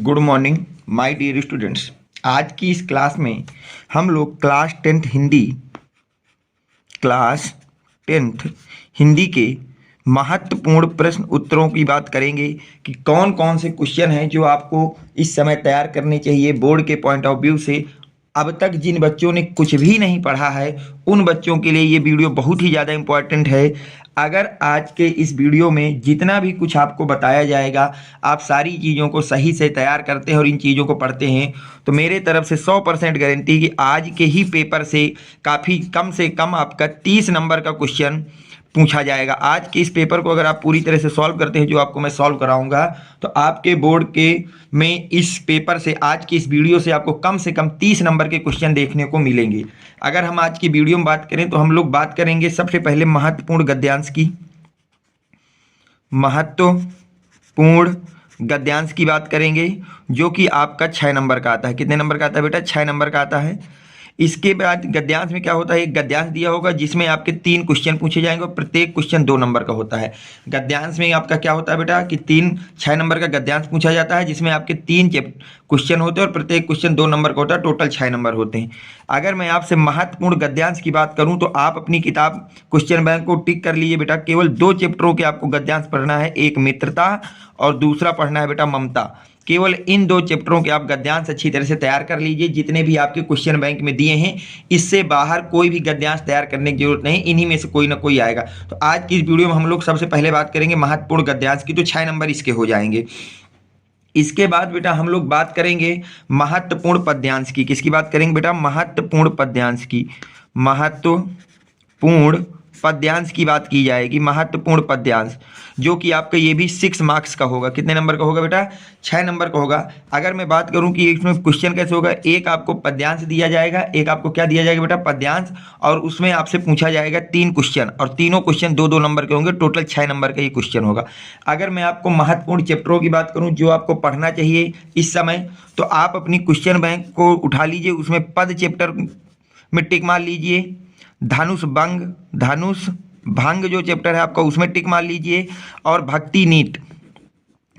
Good morning my dear students. आज की इस क्लास में हम लोग क्लास टेंथ हिंदी के महत्वपूर्ण प्रश्न उत्तरों की बात करेंगे कि कौन कौन से क्वेश्चन हैं जो आपको इस समय तैयार करने चाहिए बोर्ड के पॉइंट ऑफ व्यू से। अब तक जिन बच्चों ने कुछ भी नहीं पढ़ा है उन बच्चों के लिए ये वीडियो बहुत ही ज़्यादा इम्पोर्टेंट है। अगर आज के इस वीडियो में जितना भी कुछ आपको बताया जाएगा आप सारी चीज़ों को सही से तैयार करते हैं और इन चीज़ों को पढ़ते हैं तो मेरे तरफ से 100% गारंटी कि आज के ही पेपर से कम आपका 30 नंबर का क्वेश्चन पूछा जाएगा। आज के इस पेपर को अगर आप पूरी तरह से सॉल्व करते हैं जो आपको मैं सॉल्व कराऊंगा तो आपके बोर्ड के में इस पेपर से आज की इस वीडियो से आपको कम से कम 30 नंबर के क्वेश्चन देखने को मिलेंगे। अगर हम आज की वीडियो में बात करें तो हम लोग बात करेंगे सबसे पहले महत्वपूर्ण गद्यांश की बात करेंगे जो कि आपका 6 नंबर का आता है। कितने नंबर का आता है बेटा? 6 नंबर का आता है। इसके बाद गद्यांश में क्या होता है, एक गद्यांश दिया होगा जिसमें आपके 3 क्वेश्चन पूछे जाएंगे और प्रत्येक क्वेश्चन 2 नंबर का होता है। गद्यांश में आपका क्या होता है बेटा कि 6 नंबर का गद्यांश पूछा जाता है जिसमें आपके 3 क्वेश्चन होते हैं और प्रत्येक क्वेश्चन 2 नंबर का होता है, टोटल 6 नंबर होते हैं। अगर मैं आपसे महत्वपूर्ण गद्यांश की बात करूं तो आप अपनी किताब क्वेश्चन बैंक को टिक कर लीजिए बेटा। केवल 2 चैप्टरों के आपको गद्यांश पढ़ना है, एक मित्रता और दूसरा पढ़ना है बेटा ममता। केवल इन 2 चैप्टरों के आप गद्यांश अच्छी तरह से तैयार कर लीजिए। जितने भी आपके क्वेश्चन बैंक में दिए हैं इससे बाहर कोई भी गद्यांश तैयार करने की जरूरत नहीं, इन्हीं में से कोई ना कोई आएगा। तो आज की इस वीडियो में हम लोग सबसे पहले बात करेंगे महत्वपूर्ण गद्यांश की, तो 6 नंबर इसके हो जाएंगे। इसके बाद बेटा हम लोग बात करेंगे महत्वपूर्ण पद्यांश की। किसकी बात करेंगे बेटा? महत्वपूर्ण पद्यांश की। महत्वपूर्ण पद्यांश की बात की जाएगी। महत्वपूर्ण पद्यांश जो कि आपका ये भी 6 मार्क्स का होगा। कितने नंबर का होगा बेटा? 6 नंबर का होगा। अगर मैं बात करूं कि इसमें क्वेश्चन कैसे होगा, एक आपको पद्यांश दिया जाएगा, एक आपको क्या दिया जाएगा बेटा? पद्यांश, और उसमें आपसे पूछा जाएगा 3 क्वेश्चन और तीनों क्वेश्चन 2-2 नंबर के होंगे, टोटल 6 नंबर का ये क्वेश्चन होगा। अगर मैं आपको महत्वपूर्ण चैप्टरों की बात करूँ जो आपको पढ़ना चाहिए इस समय, तो आप अपनी क्वेश्चन बैंक को उठा लीजिए, उसमें पद चैप्टर में टिक मार लीजिए। धनुष भंग जो चैप्टर है आपका उसमें टिक मार लीजिए। और भक्ति नीति,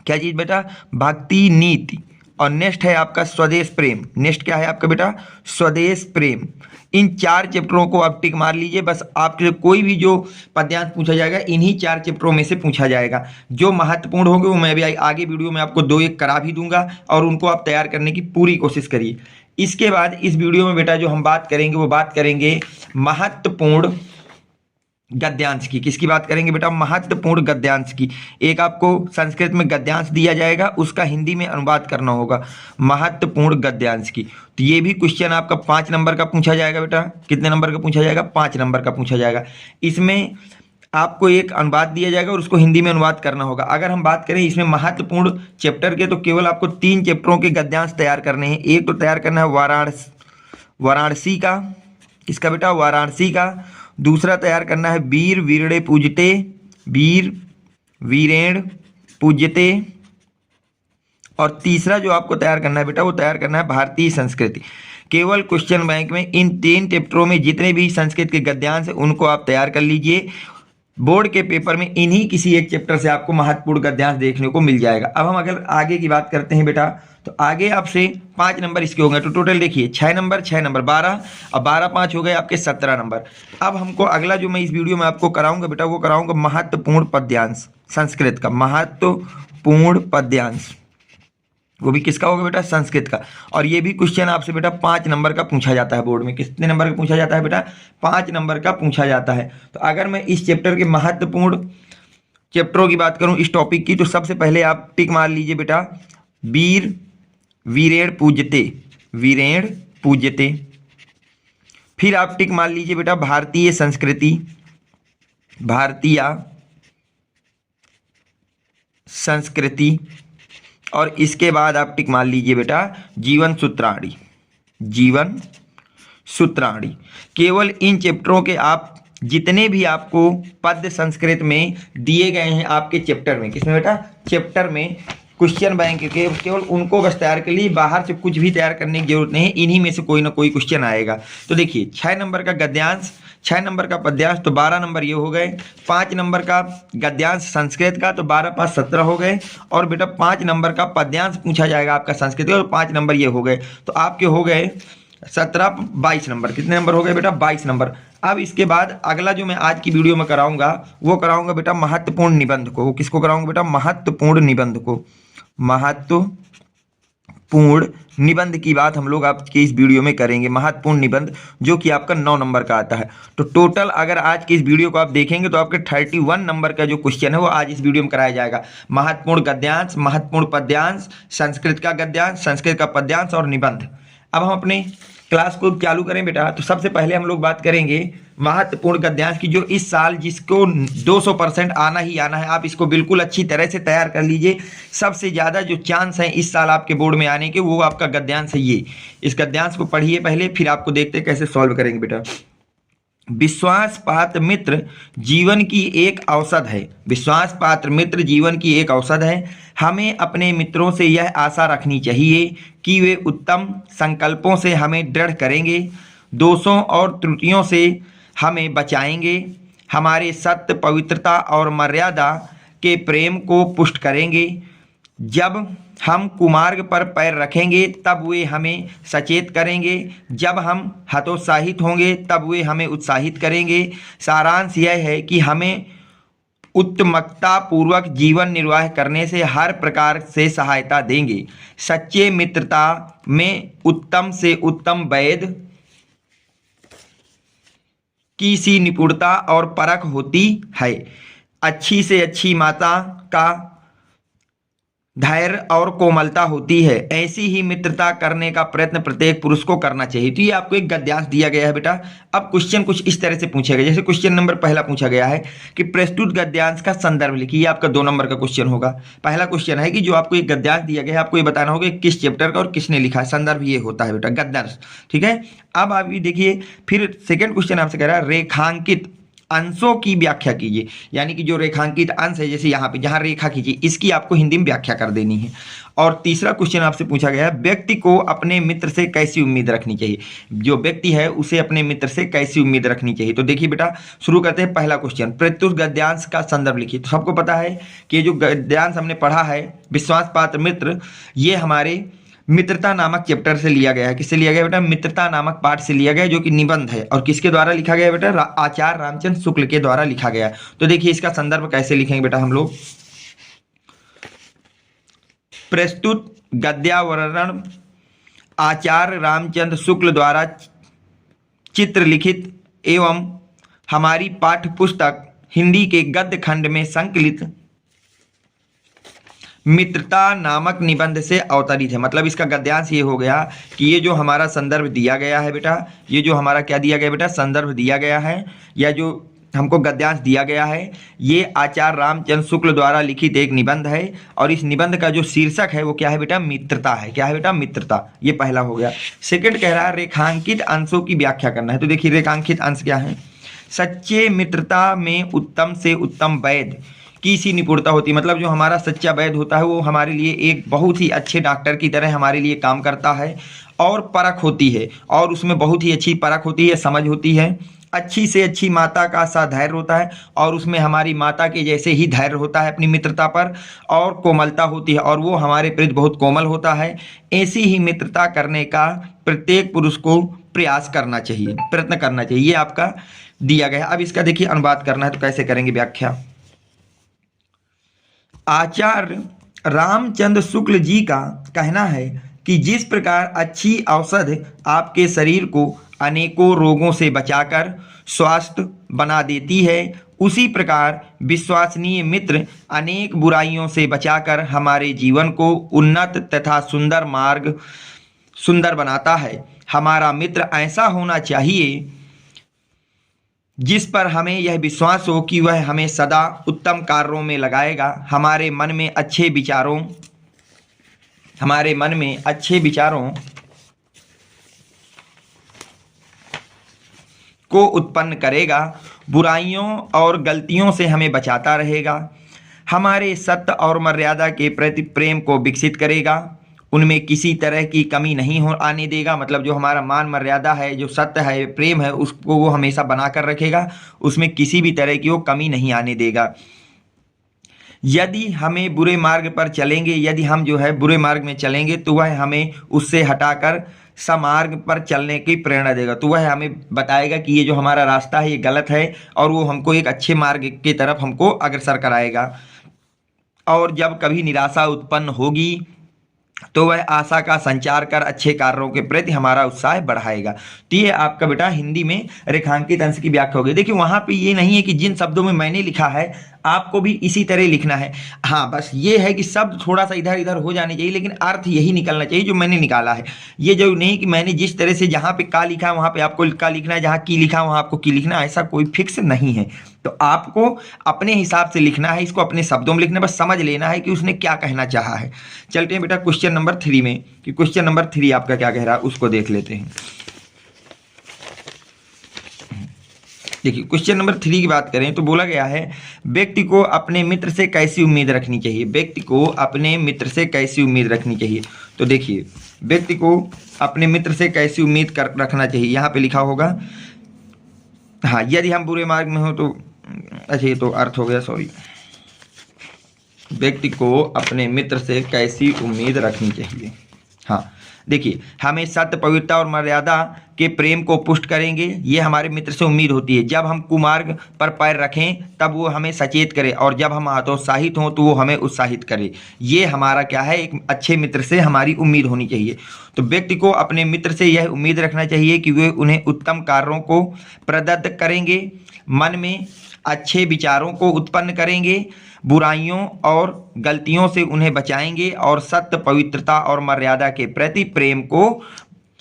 क्या चीज बेटा? भक्ति नीति। और नेक्स्ट है आपका स्वदेश प्रेम। नेक्स्ट क्या है आपका बेटा? स्वदेश प्रेम। इन 4 चैप्टरों को आप टिक मार लीजिए। बस आपके कोई भी जो पद्यांश पूछा जाएगा इन्हीं 4 चैप्टरों में से पूछा जाएगा। जो महत्वपूर्ण होंगे वो मैं भी आगे वीडियो में आपको 2-1 करा भी दूंगा और उनको आप तैयार करने की पूरी कोशिश करिए। इसके बाद इस वीडियो में बेटा जो हम बात करेंगे वो बात करेंगे महत्वपूर्ण गद्यांश की। किसकी बात करेंगे बेटा? महत्वपूर्ण गद्यांश की। एक आपको संस्कृत में गद्यांश दिया जाएगा, उसका हिंदी में अनुवाद करना होगा। महत्वपूर्ण गद्यांश की, तो ये भी क्वेश्चन आपका 5 नंबर का पूछा जाएगा बेटा। कितने नंबर का पूछा जाएगा? 5 नंबर का पूछा जाएगा। इसमें आपको एक अनुवाद दिया जाएगा और उसको हिंदी में अनुवाद करना होगा। अगर हम बात करें इसमें महत्वपूर्ण चैप्टर के, तो केवल आपको 3 चैप्टरों के गद्यांश तैयार करने हैं। एक तो तैयार करना है वाराणसी का। किसका बेटा? वाराणसी का। दूसरा तैयार करना है वीर वीरेण पूज्यते। और तीसरा जो आपको तैयार करना है बेटा वो तैयार करना है भारतीय संस्कृति। केवल क्वेश्चन बैंक में इन 3 चैप्टरों में जितने भी संस्कृत के गद्यांश हैं उनको आप तैयार कर लीजिए। बोर्ड के पेपर में इन्हीं किसी एक चैप्टर से आपको महत्वपूर्ण गद्यांश देखने को मिल जाएगा। अब हम अगर आगे की बात करते हैं बेटा, तो आगे आपसे 5 नंबर इसके होंगे। तो टोटल देखिए 6 नंबर 12 और 12 5 हो गए आपके 17 नंबर। अब हमको अगला जो मैं इस वीडियो में आपको कराऊंगा बेटा वो कराऊंगा महत्वपूर्ण पद्यांश संस्कृत का। महत्वपूर्ण पद्यांश वो भी किसका होगा बेटा? संस्कृत का। और ये भी क्वेश्चन आपसे बेटा 5 नंबर का पूछा जाता है बोर्ड में। कितने नंबर का पूछा जाता है बेटा? 5 नंबर का पूछा जाता है। तो अगर मैं इस चैप्टर के महत्वपूर्ण चैप्टरों की बात करूं इस टॉपिक की, तो सबसे पहले आप टिक मार लीजिए बेटा वीर वीरेण पूज्यते। फिर आप टिक मार लीजिए बेटा भारतीय संस्कृति। और इसके बाद आप टिक मार लीजिए बेटा जीवन सूत्राणी। केवल इन चैप्टरों के आप जितने भी आपको पद्य संस्कृत में दिए गए हैं आपके चैप्टर में, किसमें बेटा? चैप्टर में क्वेश्चन बैंक के, केवल उनको बस तैयार कर लीजिए। बाहर से कुछ भी तैयार करने की जरूरत नहीं है, इन्हीं में से कोई ना कोई क्वेश्चन आएगा। तो देखिए 6 नंबर का गद्यांश 6 नंबर का पद्यांश तो 12 नंबर ये हो गए। 5 नंबर का गद्यांश संस्कृत का तो 12 5 17 हो गए। और बेटा 5 नंबर का पद्यांश पूछा जाएगा आपका संस्कृत का, तो 5 नंबर ये हो गए। तो आपके हो गए 17 22 नंबर। कितने नंबर हो गए बेटा? 22 नंबर। अब इसके बाद अगला जो मैं आज की वीडियो में कराऊंगा वो कराऊंगा बेटा महत्वपूर्ण निबंध को। वो किसको कराऊंगा बेटा? महत्वपूर्ण निबंध को। महत्वपूर्ण निबंध की बात हम लोग आपकी इस वीडियो में करेंगे। महत्वपूर्ण निबंध जो कि आपका 9 नंबर का आता है। तो टोटल अगर आज की इस वीडियो को आप देखेंगे तो आपके 31 नंबर का जो क्वेश्चन है वो आज इस वीडियो में कराया जाएगा। महत्वपूर्ण गद्यांश, महत्वपूर्ण पद्यांश, संस्कृत का गद्यांश, संस्कृत का पद्यांश और निबंध। अब हम अपने क्लास को चालू करें बेटा, तो सबसे पहले हम लोग बात करेंगे महत्वपूर्ण गद्यांश की, जो इस साल जिसको 200% आना ही आना है। आप इसको बिल्कुल अच्छी तरह से तैयार कर लीजिए। सबसे ज़्यादा जो चांस है इस साल आपके बोर्ड में आने के वो आपका गद्यांश है ये। इस गद्यांश को पढ़िए पहले, फिर आपको देखते हैं कैसे सॉल्व करेंगे बेटा। विश्वास पात्र मित्र जीवन की एक औषध है। विश्वास पात्र मित्र जीवन की एक औषध है। हमें अपने मित्रों से यह आशा रखनी चाहिए कि वे उत्तम संकल्पों से हमें दृढ़ करेंगे, दोषों और त्रुटियों से हमें बचाएंगे, हमारे सत्य, पवित्रता और मर्यादा के प्रेम को पुष्ट करेंगे। जब हम कुमार्ग पर पैर रखेंगे तब वे हमें सचेत करेंगे, जब हम हतोत्साहित होंगे तब वे हमें उत्साहित करेंगे। सारांश यह है कि हमें उत्तमता पूर्वक जीवन निर्वाह करने से हर प्रकार से सहायता देंगे। सच्चे मित्रता में उत्तम से उत्तम वैद्य की सी निपुणता और परख होती है। अच्छी से अच्छी माता का धैर्य और कोमलता होती है। ऐसी ही मित्रता करने का प्रयत्न प्रत्येक पुरुष को करना चाहिए। तो ये आपको एक गद्यांश दिया गया है बेटा। अब क्वेश्चन कुछ इस तरह से पूछेगा, जैसे क्वेश्चन नंबर पहला पूछा गया है कि प्रस्तुत गद्यांश का संदर्भ लिखिए। ये आपका 2 नंबर का क्वेश्चन होगा। पहला क्वेश्चन है कि जो आपको एक गद्यांश दिया गया है आपको ये बताना होगा किस चैप्टर का और किसने लिखा है। संदर्भ ये होता है बेटा गद्यांश, ठीक है। अब आप ये देखिए, फिर सेकेंड क्वेश्चन आपसे कह रहा है रेखांकित अंशों की व्याख्या कीजिए। यानी कि जो रेखांकित अंश है, जैसे यहाँ पे जहाँ रेखा खींची, इसकी आपको हिंदी में व्याख्या कर देनी है। और तीसरा क्वेश्चन आपसे पूछा गया है व्यक्ति को अपने मित्र से कैसी उम्मीद रखनी चाहिए। जो व्यक्ति है उसे अपने मित्र से कैसी उम्मीद रखनी चाहिए। तो देखिए बेटा, शुरू करते हैं। पहला क्वेश्चन, प्रत्युत गद्यांश का संदर्भ लिखिए। तो सबको पता है कि जो गद्यांश हमने पढ़ा है विश्वास पात्र मित्र, ये हमारे मित्रता नामक चैप्टर से लिया गया है। किससे लिया गया बेटा? मित्रता नामक पाठ से लिया गया, जो कि निबंध है। और किसके द्वारा लिखा गया बेटा? आचार्य रामचंद्र शुक्ल के द्वारा लिखा गया। तो देखिए इसका संदर्भ कैसे लिखेंगे बेटा हम लोग। प्रस्तुत गद्यावरण आचार्य रामचंद्र शुक्ल द्वारा चित्र लिखित एवं हमारी पाठ्य पुस्तक हिंदी के गद्य खंड में संकलित मित्रता नामक निबंध से अवतरित है। मतलब इसका गद्यांश ये हो गया कि ये जो हमारा संदर्भ दिया गया है बेटा, ये जो हमारा क्या दिया गया बेटा? संदर्भ दिया गया है, या जो हमको गद्यांश दिया गया है, ये आचार्य रामचंद्र शुक्ल द्वारा लिखित एक निबंध है। और इस निबंध का जो शीर्षक है वो क्या है बेटा? मित्रता है। क्या है बेटा? मित्रता। ये पहला हो गया। सेकंड कह रहा है रेखांकित अंशों की व्याख्या करना है। तो देखिए रेखांकित अंश क्या है? सच्चे मित्रता में उत्तम से उत्तम वैद्य की सी निपुणता होती है। मतलब जो हमारा सच्चा वैद्य होता है वो हमारे लिए एक बहुत ही अच्छे डॉक्टर की तरह हमारे लिए काम करता है। और परख होती है, और उसमें बहुत ही अच्छी परख होती है, समझ होती है। अच्छी से अच्छी माता का सा धैर्य होता है, और उसमें हमारी माता के जैसे ही धैर्य होता है अपनी मित्रता पर। और कोमलता होती है, और वो हमारे प्रति बहुत कोमल होता है। ऐसी ही मित्रता करने का प्रत्येक पुरुष को प्रयास करना चाहिए, प्रयत्न करना चाहिए। ये आपका दिया गया। अब इसका देखिए अनुवाद करना है, तो कैसे करेंगे व्याख्या। आचार्य रामचंद्र शुक्ल जी का कहना है कि जिस प्रकार अच्छी औषध आपके शरीर को अनेकों रोगों से बचाकर स्वस्थ बना देती है, उसी प्रकार विश्वसनीय मित्र अनेक बुराइयों से बचाकर हमारे जीवन को उन्नत तथा सुंदर बनाता है। हमारा मित्र ऐसा होना चाहिए जिस पर हमें यह विश्वास हो कि वह हमें सदा उत्तम कार्यों में लगाएगा। हमारे मन में अच्छे विचारों को उत्पन्न करेगा, बुराइयों और गलतियों से हमें बचाता रहेगा, हमारे सत्य और मर्यादा के प्रति प्रेम को विकसित करेगा उनमें किसी तरह की कमी नहीं हो आने देगा, मतलब जो हमारा मान मर्यादा है, जो सत्य है, प्रेम है, उसको वो हमेशा बना कर रखेगा, उसमें किसी भी तरह की वो कमी नहीं आने देगा। यदि हमें बुरे मार्ग पर चलेंगे, यदि हम जो है बुरे मार्ग में चलेंगे तो वह हमें उससे हटाकर समार्ग पर चलने की प्रेरणा देगा। तो वह हमें बताएगा कि ये जो हमारा रास्ता है ये गलत है, और वो हमको एक अच्छे मार्ग की तरफ हमको अग्रसर कराएगा। और जब कभी निराशा उत्पन्न होगी तो वह आशा का संचार कर अच्छे कार्यों के प्रति हमारा उत्साह बढ़ाएगा। तो ये आपका बेटा हिंदी में रेखांकित अंश की व्याख्या हो गई। देखिए वहां पे ये नहीं है कि जिन शब्दों में मैंने लिखा है आपको भी इसी तरह लिखना है। हाँ, बस ये है कि शब्द थोड़ा सा इधर इधर हो जाने चाहिए, लेकिन अर्थ यही निकलना चाहिए जो मैंने निकाला है। ये जो नहीं कि मैंने जिस तरह से जहाँ पे का लिखा है वहां पे आपको का लिखना है, जहाँ की लिखा है वहां आपको की लिखना है, ऐसा कोई फिक्स नहीं है। तो आपको अपने हिसाब से लिखना है, इसको अपने शब्दों में लिखना है, बस समझ लेना है कि उसने क्या कहना चाहा है। चलते हैं बेटा क्वेश्चन नंबर 3 में, कि क्वेश्चन नंबर 3 आपका क्या कह रहा है उसको देख लेते हैं। देखिए क्वेश्चन नंबर 3 की बात करें तो बोला गया है व्यक्ति को अपने मित्र से कैसी उम्मीद रखनी चाहिए। व्यक्ति को अपने मित्र से कैसी उम्मीद रखनी चाहिए। तो देखिए व्यक्ति को अपने मित्र से कैसी उम्मीद कर रखना चाहिए, यहाँ पे लिखा होगा। हाँ, यदि हम बुरे मार्ग में हो तो, अच्छा ये तो अर्थ हो गया, सॉरी। व्यक्ति को अपने मित्र से कैसी उम्मीद रखनी चाहिए। हाँ देखिए, हमें सत्य, पवित्रता और मर्यादा के प्रेम को पुष्ट करेंगे, ये हमारे मित्र से उम्मीद होती है। जब हम कुमार्ग पर पैर रखें तब वो हमें सचेत करे, और जब हम हतोत्साहित हों तो वो हमें उत्साहित करे। ये हमारा क्या है, एक अच्छे मित्र से हमारी उम्मीद होनी चाहिए। तो व्यक्ति को अपने मित्र से यह उम्मीद रखना चाहिए कि वे उन्हें उत्तम कार्यों को प्रदत्त करेंगे, मन में अच्छे विचारों को उत्पन्न करेंगे, बुराइयों और गलतियों से उन्हें बचाएंगे, और सत्य, पवित्रता और मर्यादा के प्रति प्रेम को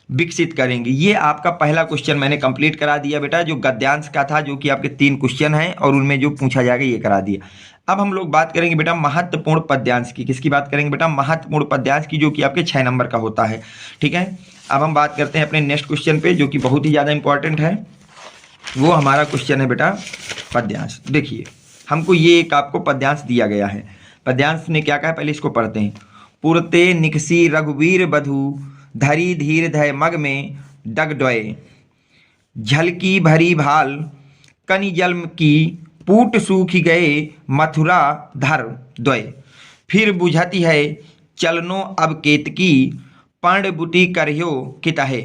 विकसित करेंगे। ये आपका पहला क्वेश्चन मैंने कंप्लीट करा दिया बेटा, जो गद्यांश का था, जो कि आपके 3 क्वेश्चन हैं और उनमें जो पूछा जाएगा ये करा दिया। अब हम लोग बात करेंगे बेटा महत्वपूर्ण पद्यांश की। किसकी बात करेंगे बेटा? महत्वपूर्ण पद्यांश की, जो कि आपके 6 नंबर का होता है। ठीक है, अब हम बात करते हैं अपने नेक्स्ट क्वेश्चन पे, जो कि बहुत ही ज़्यादा इंपॉर्टेंट है। वो हमारा क्वेश्चन है बेटा पद्यांश। देखिए हमको ये एक आपको पद्यांश दिया गया है। पद्यांश ने क्या कहा, पहले इसको पढ़ते हैं। पुरते निकसी रघुवीर बधु, धरी धीर धय मग में डगडोय, झलकी भरी भाल कनि जन्म की, पूट सूखी गए मथुरा धर द्वय, फिर बुझती है चलनो अब केतकी, पर्ण बुटी करह्यो कितहे,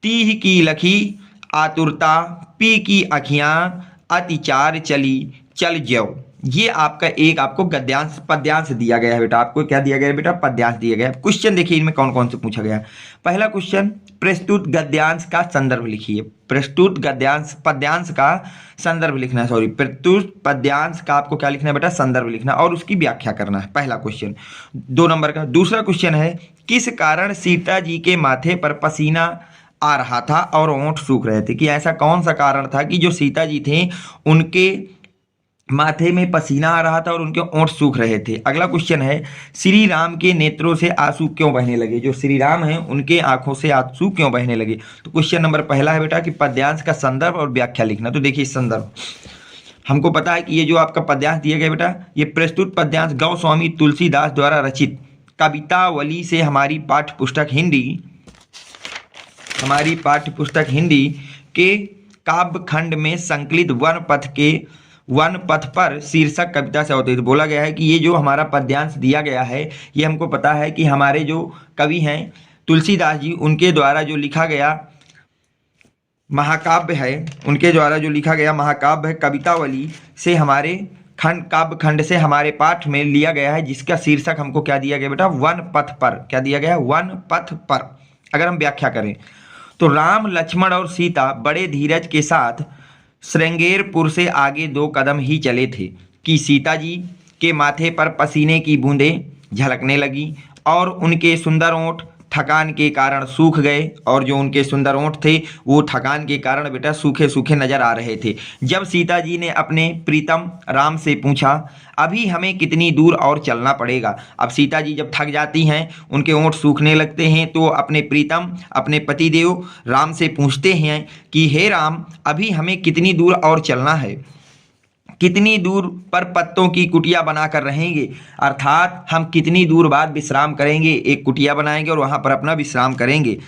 तीह की लखी आतुरता, पी की अखियां अतिचार चली चल ज्यो। ये आपका एक आपको गद्यांश पद्यांश दिया गया है बेटा। आपको क्या दिया गया है बेटा? पद्यांश दिया गया है। क्वेश्चन देखिए इनमें कौन कौन से पूछा गया है। पहला क्वेश्चन, प्रस्तुत गद्यांश का संदर्भ लिखिए। प्रस्तुत गद्यांश पद्यांश का संदर्भ लिखना है, सॉरी प्रस्तुत पद्यांश का आपको क्या लिखना है बेटा? संदर्भ लिखना और उसकी व्याख्या करना है। पहला क्वेश्चन 2 नंबर का। दूसरा क्वेश्चन है, किस कारण सीता जी के माथे पर पसीना आ रहा था और ओंठ सूख रहे थे? कि ऐसा कौन सा कारण था कि जो सीता जी थे उनके माथे में पसीना आ रहा था और उनके ओंठ सूख रहे थे। अगला क्वेश्चन है, श्री राम के नेत्रों से आंसू क्यों बहने लगे? जो श्री राम हैं उनके आंखों से आंसू क्यों बहने लगे? तो क्वेश्चन नंबर पहला है बेटा कि पद्यांश का संदर्भ और व्याख्या लिखना। तो देखिए संदर्भ हमको पता है कि ये जो आपका पद्यांश दिया गया बेटा, ये प्रस्तुत पद्यांश गोस्वामी तुलसीदास द्वारा रचित कवितावली से हमारी पाठ्य पुस्तक हिंदी के काव्य खंड में संकलित वन पथ पर शीर्षक कविता से होते हैं। तो बोला गया है कि ये जो हमारा पद्यांश दिया गया है, ये हमको पता है कि हमारे जो कवि हैं तुलसीदास जी, उनके द्वारा जो लिखा गया महाकाव्य है, उनके द्वारा जो लिखा गया महाकाव्य है कवितावली से हमारे काव्य खंड से हमारे पाठ में लिया गया है, जिसका शीर्षक हमको क्या दिया गया बेटा? वन पथ पर। क्या दिया गया? वन पथ पर। अगर हम व्याख्या करें तो राम, लक्ष्मण और सीता बड़े धीरज के साथ श्रृंगेरपुर से आगे 2 कदम ही चले थे कि सीता जी के माथे पर पसीने की बूंदें झलकने लगी और उनके सुंदर ओंठ थकान के कारण सूख गए, और जो उनके सुंदर ओंठ थे वो थकान के कारण बेटा सूखे सूखे नजर आ रहे थे। जब सीता जी ने अपने प्रीतम राम से पूछा, अभी हमें कितनी दूर और चलना पड़ेगा? अब सीता जी जब थक जाती हैं, उनके ओंठ सूखने लगते हैं, तो अपने प्रीतम अपने पतिदेव राम से पूछते हैं कि हे राम, अभी हमें कितनी दूर और चलना है? कितनी दूर पर पत्तों की कुटिया बनाकर रहेंगे, अर्थात हम कितनी दूर बाद विश्राम करेंगे, एक कुटिया बनाएंगे और वहां पर अपना विश्राम करेंगे।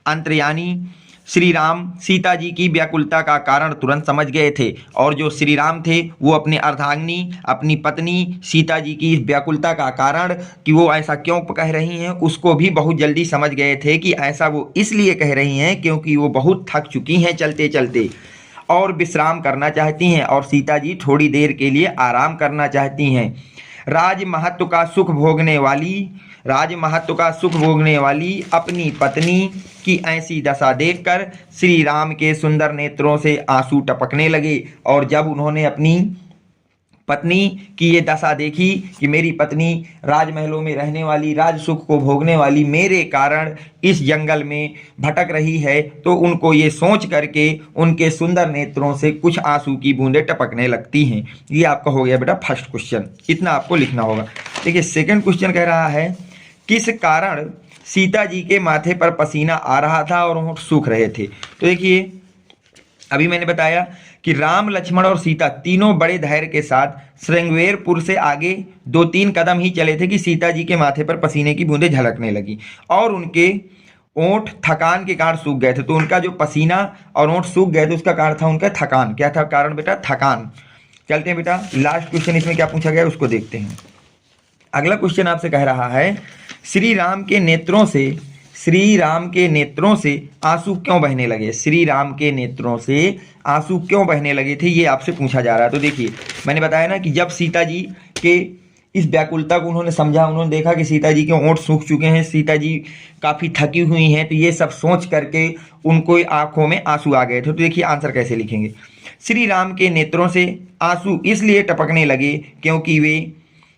अंतर्यामी श्री राम सीता जी की व्याकुलता का कारण तुरंत समझ गए थे, और जो श्री राम थे वो अपने अर्धांगिनी अपनी पत्नी सीता जी की व्याकुलता का कारण कि वो ऐसा क्यों कह रही हैं उसको भी बहुत जल्दी समझ गए थे कि ऐसा वो इसलिए कह रही हैं क्योंकि वो बहुत थक चुकी हैं चलते चलते और विश्राम करना चाहती हैं, और सीता जी थोड़ी देर के लिए आराम करना चाहती हैं। राज महत्व का सुख भोगने वाली अपनी पत्नी की ऐसी दशा देखकर श्री राम के सुंदर नेत्रों से आंसू टपकने लगे, और जब उन्होंने अपनी पत्नी की ये दशा देखी कि मेरी पत्नी राजमहलों में रहने वाली, राज सुख को भोगने वाली मेरे कारण इस जंगल में भटक रही है, तो उनको ये सोच करके उनके सुंदर नेत्रों से कुछ आंसू की बूंदें टपकने लगती हैं। ये आपका हो गया बेटा फर्स्ट क्वेश्चन, इतना आपको लिखना होगा। देखिए सेकंड क्वेश्चन कह रहा है किस कारण सीता जी के माथे पर पसीना आ रहा था और वो सूख रहे थे। तो देखिए अभी मैंने बताया कि राम लक्ष्मण और सीता तीनों बड़े धैर्य के साथ श्रृंगवेरपुर से आगे 2-3 कदम ही चले थे कि सीता जी के माथे पर पसीने की बूंदें झलकने लगी और उनके ओंठ थकान के कारण सूख गए थे। तो उनका जो पसीना और ओंठ सूख गए थे उसका कारण था उनका थकान। क्या था कारण बेटा? थकान। चलते हैं बेटा लास्ट क्वेश्चन इसमें क्या पूछा गया उसको देखते हैं। अगला क्वेश्चन आपसे कह रहा है श्री राम के नेत्रों से आंसू क्यों बहने लगे। श्री राम के नेत्रों से आंसू क्यों बहने लगे थे ये आपसे पूछा जा रहा है। तो देखिए मैंने बताया ना कि जब सीता जी के इस व्याकुलता को उन्होंने समझा, उन्होंने देखा कि सीता जी के ओंठ सूख चुके हैं, सीता जी काफ़ी थकी हुई हैं, तो ये सब सोच करके उनको आंखों में आंसू आ गए थे। तो देखिए आंसर कैसे लिखेंगे। श्री राम के नेत्रों से आंसू इसलिए टपकने लगे क्योंकि वे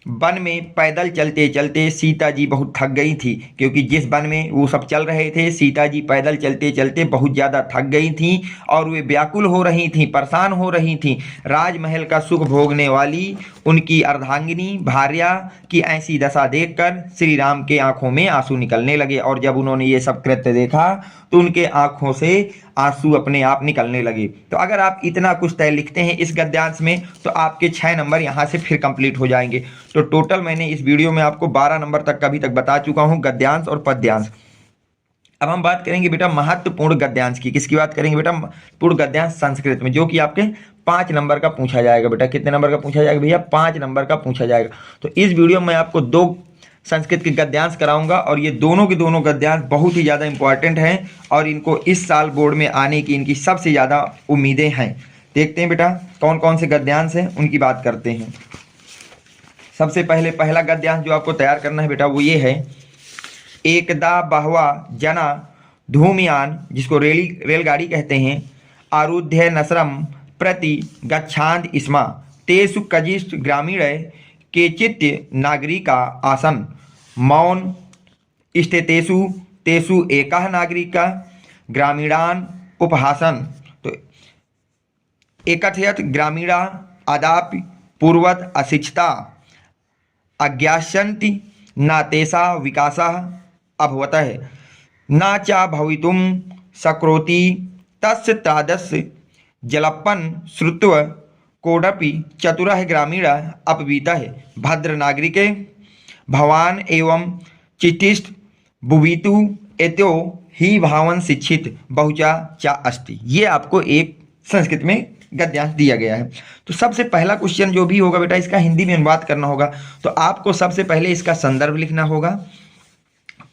वन में पैदल चलते चलते सीता जी बहुत थक गई थी, क्योंकि जिस वन में वो सब चल रहे थे सीता जी पैदल चलते चलते बहुत ज़्यादा थक गई थी और वे व्याकुल हो रही थी, परेशान हो रही थी। राजमहल का सुख भोगने वाली उनकी अर्धांगिनी भार्या की ऐसी दशा देखकर श्री राम के आंखों में आंसू निकलने लगे, और जब उन्होंने ये सब कृत्य देखा तो उनके आंखों से आंसू अपने आप निकलने लगे। तो अगर आप इतना कुछ तय लिखते हैं इस गद्यांश में तो आपके 6 नंबर यहाँ से फिर कंप्लीट हो जाएंगे। तो टोटल मैंने इस वीडियो में आपको 12 नंबर तक का अभी तक बता चुका हूँ गद्यांश और पद्यांश। अब हम बात करेंगे बेटा महत्वपूर्ण गद्यांश की। किसकी बात करेंगे बेटा? पूर्ण गद्यांश संस्कृत में, जो कि आपके 5 नंबर का पूछा जाएगा। बेटा कितने नंबर का पूछा जाएगा भैया? 5 नंबर का पूछा जाएगा। तो इस वीडियो में आपको 2 संस्कृत के गद्यांश कराऊंगा और ये दोनों के दोनों गद्यांश बहुत ही ज़्यादा इंपॉर्टेंट हैं और इनको इस साल बोर्ड में आने की इनकी सबसे ज़्यादा उम्मीदें हैं। देखते हैं बेटा कौन कौन से गद्यांश हैं उनकी बात करते हैं। सबसे पहले पहला गद्यांश जो आपको तैयार करना है बेटा वो ये है, एकदा बहवा जना धूमयान, जिसको रेलगाड़ी कहते हैं, आरुध्य नसरम प्रति गच्छांत स्म तेषु कजिष्ठ ग्रामीण केचित् नागरिका आसन मौन स्थितेषु तेषु एकः नागरिका ग्रामीणान उपहासन। तो एकथयत ग्रामीणा अदापि पूर्वत अशिक्षिता अज्ञास्यन्ति न तेषा विकासः अभवतः न च भवितुं शक्नोति तस्य तादृश जलपन श्रुत्वा कोडपि चतुरः ग्रामीण अपवीतः भद्र नागरिके भवान एवं चितिष्ठ बुवितु एतो ही भावन शिक्षित बहुचा चा अस्ति। ये आपको एक संस्कृत में गद्यांश दिया गया है। तो सबसे पहला क्वेश्चन जो भी होगा बेटा इसका हिंदी में अनुवाद करना होगा। तो आपको सबसे पहले इसका संदर्भ लिखना होगा,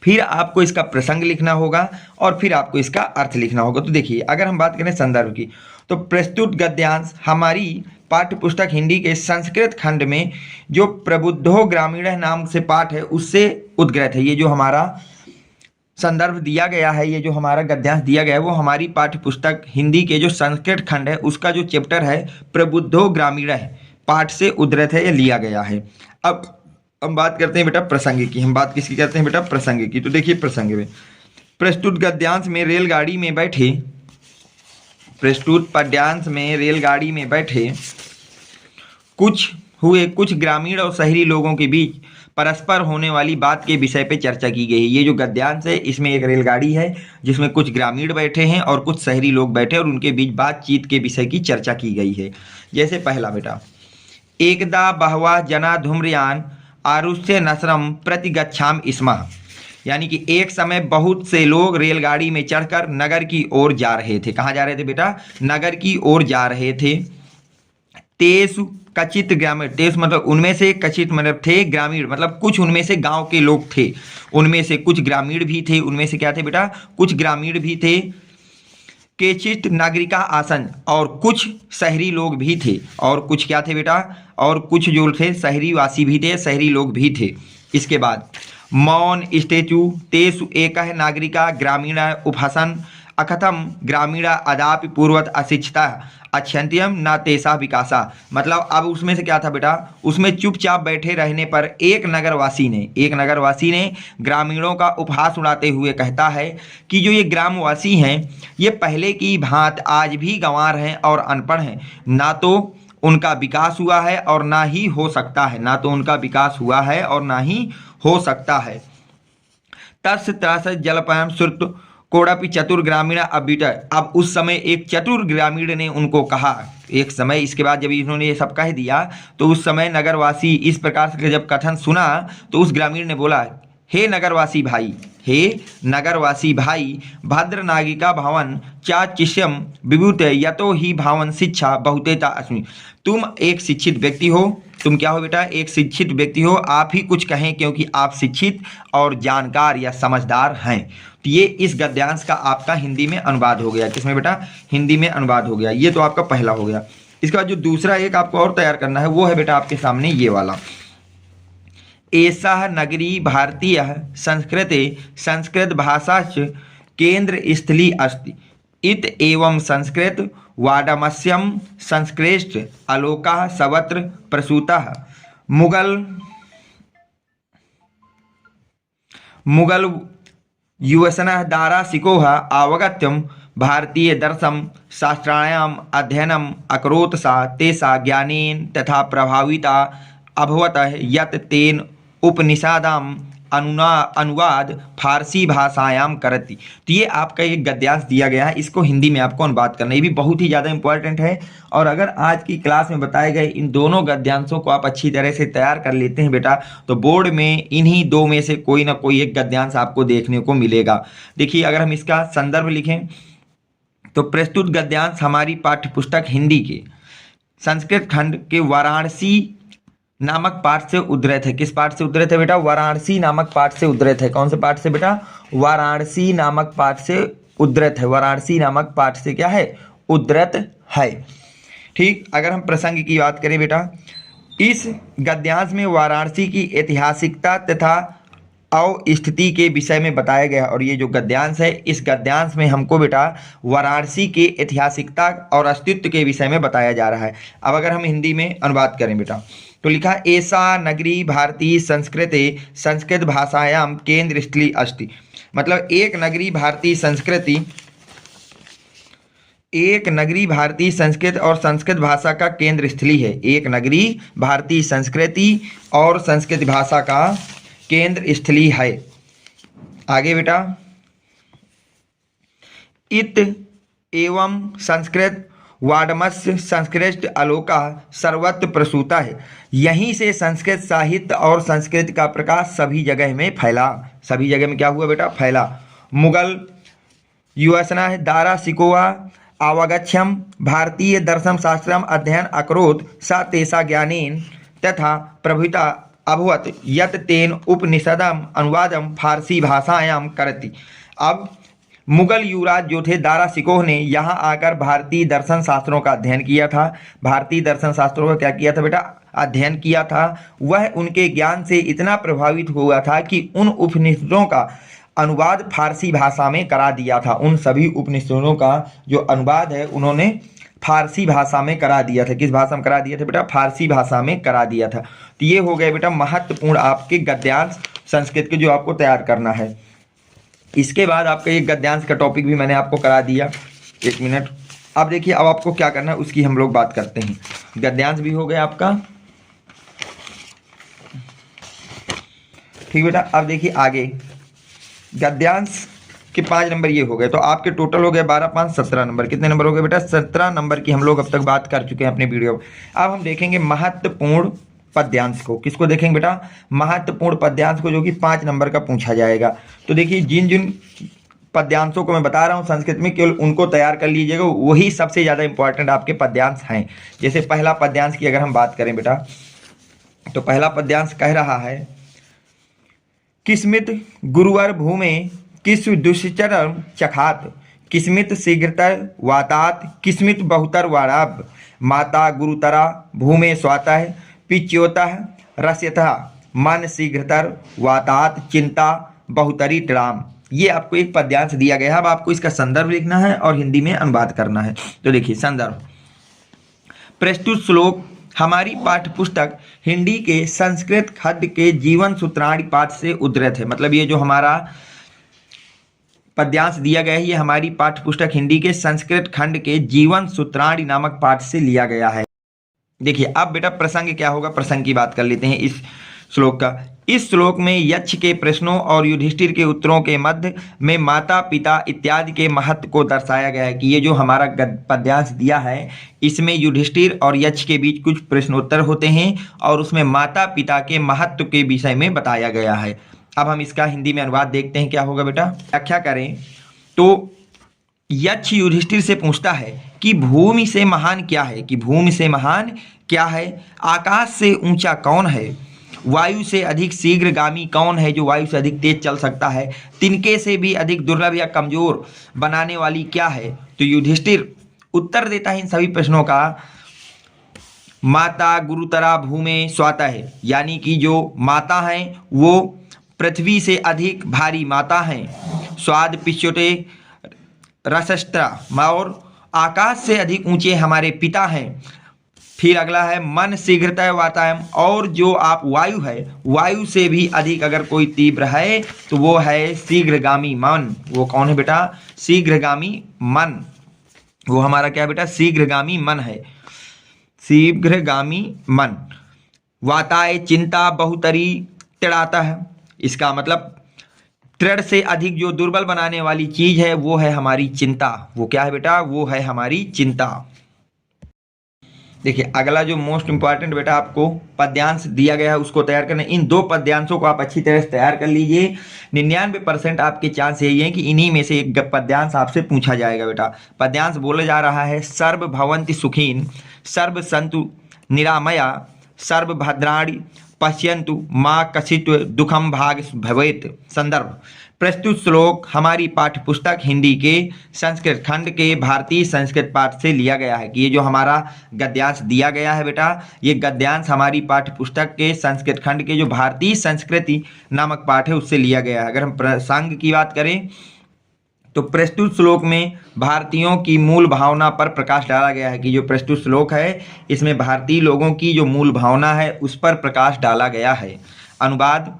फिर आपको इसका प्रसंग लिखना होगा और फिर आपको इसका अर्थ लिखना होगा। तो देखिए अगर हम बात करें संदर्भ की तो प्रस्तुत गद्यांश हमारी पाठ्य पुस्तक हिंदी के संस्कृत खंड में जो प्रबुद्धो ग्रामीण नाम से पाठ है उससे उद्ग्रहित है। ये जो हमारा संदर्भ दिया गया है, ये जो हमारा गद्यांश दिया गया है वो हमारी पाठ्य पुस्तक हिंदी के जो संस्कृत खंड है उसका जो चैप्टर है प्रबुद्धो ग्रामीण पाठ से उद्धृत है, ये लिया गया है। अब हम बात करते हैं बेटा प्रसंग की। हम बात किसकी करते हैं बेटा? प्रसंग की। तो देखिए प्रसंग में प्रस्तुत गद्यांश में रेलगाड़ी में बैठे कुछ ग्रामीण और शहरी लोगों के बीच परस्पर होने वाली बात के विषय पे चर्चा की गई है। ये जो गद्यांश है इसमें एक रेलगाड़ी है जिसमें कुछ ग्रामीण बैठे हैं और कुछ शहरी लोग बैठे और उनके बीच बातचीत के विषय की चर्चा की गई है। जैसे पहला बेटा एकदा बहवा जना धूम्रयान आरुष्य नसरम प्रतिगच्छाम स्मः। यानी कि एक समय बहुत से लोग रेलगाड़ी में चढ़कर नगर की ओर जा रहे थे। कहाँ जा रहे थे बेटा? नगर की ओर जा रहे थे। तेसु कचित ग्रामीण, तेस मतलब उनमें से, कचित मतलब थे, ग्रामीण मतलब कुछ उनमें से गांव के लोग थे, उनमें से कुछ ग्रामीण भी थे। उनमें से क्या थे बेटा? कुछ ग्रामीण भी थे। केचित नागरिका आसन, और कुछ शहरी लोग भी थे। और कुछ क्या थे बेटा? और कुछ जो थे शहरी वासी भी थे, शहरी लोग भी थे। इसके बाद मौन स्टेचु तेसु एकः नागरिका ग्रामीणा उपहसन अकथम ग्रामीणा अदापि पूर्वत अशिक्षिता अच्छन्त्यम न तेसा विकासा। मतलब अब उसमें से क्या था बेटा? उसमें चुपचाप बैठे रहने पर एक नगरवासी ने ग्रामीणों का उपहास उड़ाते हुए कहता है कि जो ये ग्रामवासी हैं ये पहले की भांति आज भी गंवार हैं और अनपढ़ हैं। ना तो उनका विकास हुआ है और ना ही हो सकता है, ना तो उनका विकास हुआ है और ना ही हो सकता है। तस् त्रास जलपयम श्रुत कोड़ापि चतुर ग्रामीण अबीटर। अब उस समय एक चतुर ग्रामीण ने उनको कहा, एक समय इसके बाद जब इन्होंने ये सब कह दिया तो उस समय नगरवासी इस प्रकार से जब कथन सुना तो उस ग्रामीण ने बोला, हे नगरवासी भाई, भद्र नागिका भवन चाचिष्यम विभूत यतो ही भावन शिक्षा बहुतेता अस्मि। तुम एक शिक्षित व्यक्ति हो। तुम क्या हो बेटा? एक शिक्षित व्यक्ति हो। आप ही कुछ कहें क्योंकि आप शिक्षित और जानकार या समझदार हैं। तो ये इस गद्यांश का आपका हिंदी में अनुवाद हो गया। किसमें बेटा? हिंदी में अनुवाद हो गया। ये तो आपका पहला हो गया। इसके बाद जो दूसरा एक आपको और तैयार करना है वो है बेटा आपके सामने ये वाला। एषः नगरी भारतीय संस्कृते संस्कृत भाषाच केंद्र स्थली अस्ति। इत एवं संस्कृत वाडमस्यम संस्कृष्ट आलोकः सर्वत्र प्रसूतः। मुगल युवसनः दारासिकोः आवगत्यं भारतीय दर्शन शास्त्राणाम् अध्ययनम् अकरोत्। सा तेषा ज्ञानेन तथा प्रभाविता अभवत यत् तेन उपनिषदाम अनुवाद फारसी भाषायाम करती। तो ये आपका एक गद्यांश दिया गया है, इसको हिंदी में आपको अनुवाद करना, ये भी बहुत ही ज़्यादा इंपॉर्टेंट है। और अगर आज की क्लास में बताए गए इन दोनों गद्यांशों को आप अच्छी तरह से तैयार कर लेते हैं बेटा तो बोर्ड में इन्हीं दो में से कोई ना कोई एक गद्यांश आपको देखने को मिलेगा। देखिए अगर हम इसका संदर्भ लिखें तो प्रस्तुत गद्यांश हमारी पाठ्य पुस्तक हिंदी के संस्कृत खंड के वाराणसी नामक पाठ से उद्धृत है। किस पाठ से उद्धृत है बेटा? वाराणसी नामक पाठ से उद्धृत है। कौन से पाठ से बेटा? वाराणसी नामक पाठ से उद्धृत है। वाराणसी नामक पाठ से क्या है? उद्धृत है। ठीक। अगर हम प्रसंग की बात करें बेटा, इस गद्यांश में वाराणसी की ऐतिहासिकता तथा अवस्थिति के विषय में बताया गया। और ये जो गद्यांश है इस गद्यांश में हमको बेटा वाराणसी के ऐतिहासिकता और अस्तित्व के विषय में बताया जा रहा है। अब अगर हम हिंदी में अनुवाद करें बेटा तो लिखा एषा नगरी भारतीय संस्कृते संस्कृत भाषायाम केंद्र स्थली अस्ति। मतलब एक नगरी भारतीय संस्कृत और संस्कृत भाषा का केंद्र स्थली है। एक नगरी भारतीय संस्कृति और संस्कृत भाषा का केंद्र स्थली है। आगे बेटा, इत एवं संस्कृत वाडमस्य संस्कृत आलोका सर्वत्र प्रसूता है। यहीं से संस्कृत साहित्य और संस्कृत का प्रकाश सभी जगह में फैला। सभी जगह में क्या हुआ बेटा? फैला। मुगल युवसना दारा सिकोवा आवगच्छम भारतीय दर्शन शास्त्रम अध्ययन अकरोत्। सा तेषा ज्ञानेन तथा प्रभुता अभवत यत् तेन उपनिषदम अनुवादम फारसी भाषायाम करती। अब मुगल युवराज जो थे दारा सिकोह ने यहाँ आकर भारतीय दर्शन शास्त्रों का अध्ययन किया था। भारतीय दर्शन शास्त्रों का क्या किया था बेटा? अध्ययन किया था। वह उनके ज्ञान से इतना प्रभावित हुआ था कि उन उपनिषदों का अनुवाद फारसी भाषा में करा दिया था। उन सभी उपनिषदों का जो अनुवाद है उन्होंने फारसी भाषा में करा दिया था। किस भाषा में करा दिया था बेटा? फारसी भाषा में करा दिया था। तो ये हो गए बेटा महत्वपूर्ण आपके गद्यांश संस्कृत के जो आपको तैयार करना है। इसके बाद आपका एक गद्यांश का टॉपिक भी मैंने आपको करा दिया। एक मिनट, अब देखिए अब आपको क्या करना है उसकी हम लोग बात करते हैं। गद्यांश भी हो गया आपका। ठीक बेटा, अब देखिए आगे गद्यांश कि 5 नंबर ये हो गए, तो आपके टोटल हो गए 12 5 17 नंबर। कितने नंबर हो गए बेटा? 17 नंबर की हम लोग अब तक बात कर चुके हैं अपने वीडियो में। अब हम देखेंगे महत्वपूर्ण पद्यांश को। किसको देखेंगे बेटा? महत्वपूर्ण पद्यांश को, जो कि 5 नंबर का पूछा जाएगा। तो देखिए, जिन जिन पद्यांशों को मैं बता रहा हूँ संस्कृत में, केवल उनको तैयार कर लीजिएगा, वही सबसे ज़्यादा इंपॉर्टेंट आपके पद्यांश हैं। जैसे पहला पद्यांश की अगर हम बात करें बेटा, तो पहला पद्यांश कह रहा है, किस्मित गुरुवर भूमे किस दुश्चर चखात, किस्मित शीघ्रतर वातात, किस्मित बहुतर वाराब, माता गुरुतरा भूमे स्वातः पिच्योतः रस्यतः, मन शीघ्रतर वातात, चिंता बहुतरी राम। ये आपको एक पद्यांश दिया गया है। अब आपको इसका संदर्भ लिखना है और हिंदी में अनुवाद करना है। तो देखिए संदर्भ, प्रस्तुत श्लोक हमारी पाठ्य पुस्तक हिंदी के संस्कृत खंड के जीवन सूत्राणी पाठ से उद्धृत है। मतलब ये जो हमारा पद्यांश दिया गया है, ये हमारी पाठ्य पुस्तक हिंदी के संस्कृत खंड के जीवन सूत्राणी नामक पाठ से लिया गया है। देखिए अब बेटा प्रसंग क्या होगा, प्रसंग की बात कर लेते हैं इस श्लोक का। इस श्लोक में यक्ष के प्रश्नों और युधिष्ठिर के उत्तरों के मध्य में माता पिता इत्यादि के महत्व को दर्शाया गया है। कि ये जो हमारा पद्यांश दिया है, इसमें युधिष्ठिर और यक्ष के बीच कुछ प्रश्नोत्तर होते हैं और उसमें माता पिता के महत्व के विषय में बताया गया है। अब हम इसका हिंदी में अनुवाद देखते हैं क्या होगा बेटा। व्याख्या करें तो यक्ष युधिष्ठिर से पूछता है कि भूमि से महान क्या है, कि भूमि से महान क्या है, आकाश से ऊंचा कौन है, वायु से अधिक शीघ्रगामी कौन है, जो वायु से अधिक तेज चल सकता है, तिनके से भी अधिक दुर्लभ या कमजोर बनाने वाली क्या है। तो युधिष्ठिर उत्तर देता है इन सभी प्रश्नों का, माता गुरुतरा भूमे स्वाता है, यानी कि जो माता हैं वो पृथ्वी से अधिक भारी माता हैं, स्वाद पिच्योटे रसस्त्रा, और आकाश से अधिक ऊंचे हमारे पिता हैं। फिर अगला है मन शीघ्रता वातायम, और जो आप वायु है, वायु से भी अधिक अगर कोई तीव्र है तो वो है शीघ्रगामी मन। वो कौन है बेटा? शीघ्रगामी मन। वो हमारा क्या बेटा? शीघ्रगामी मन है, शीघ्रगामी मन। वाताय चिंता बहुतरी तिड़ाता है, इसका मतलब दृढ़ से अधिक जो दुर्बल बनाने वाली चीज है वो है हमारी चिंता। वो क्या है बेटा? वो है हमारी चिंता। देखिए अगला जो मोस्ट इंपॉर्टेंट बेटा आपको पद्यांश दिया गया है उसको तैयार करना। इन 2 पद्यांशों को आप अच्छी तरह से तैयार कर लीजिए। 99% आपके चांस यही है कि इन्हीं में से एक पद्यांश आपसे पूछा जाएगा बेटा। पद्यांश बोला जा रहा है, सर्व भवन्ति सुखीन, सर्व सन्तु निरामया, सर्व भद्राणि पश्यन्तु माँ कश्चित् दुखम भाग भवेत्। संदर्भ, प्रस्तुत श्लोक हमारी पाठ्य पुस्तक हिंदी के संस्कृत खंड के भारतीय संस्कृत पाठ से लिया गया है। कि ये जो हमारा गद्यांश दिया गया है बेटा, ये गद्यांश हमारी पाठ्य पुस्तक के संस्कृत खंड के जो भारतीय संस्कृति नामक पाठ है उससे लिया गया है। अगर हम प्रसंग की बात करें तो प्रस्तुत श्लोक में भारतीयों की मूल भावना पर प्रकाश डाला गया है। कि जो प्रस्तुत श्लोक है इसमें भारतीय लोगों की जो मूल भावना है उस पर प्रकाश डाला गया है। अनुवाद,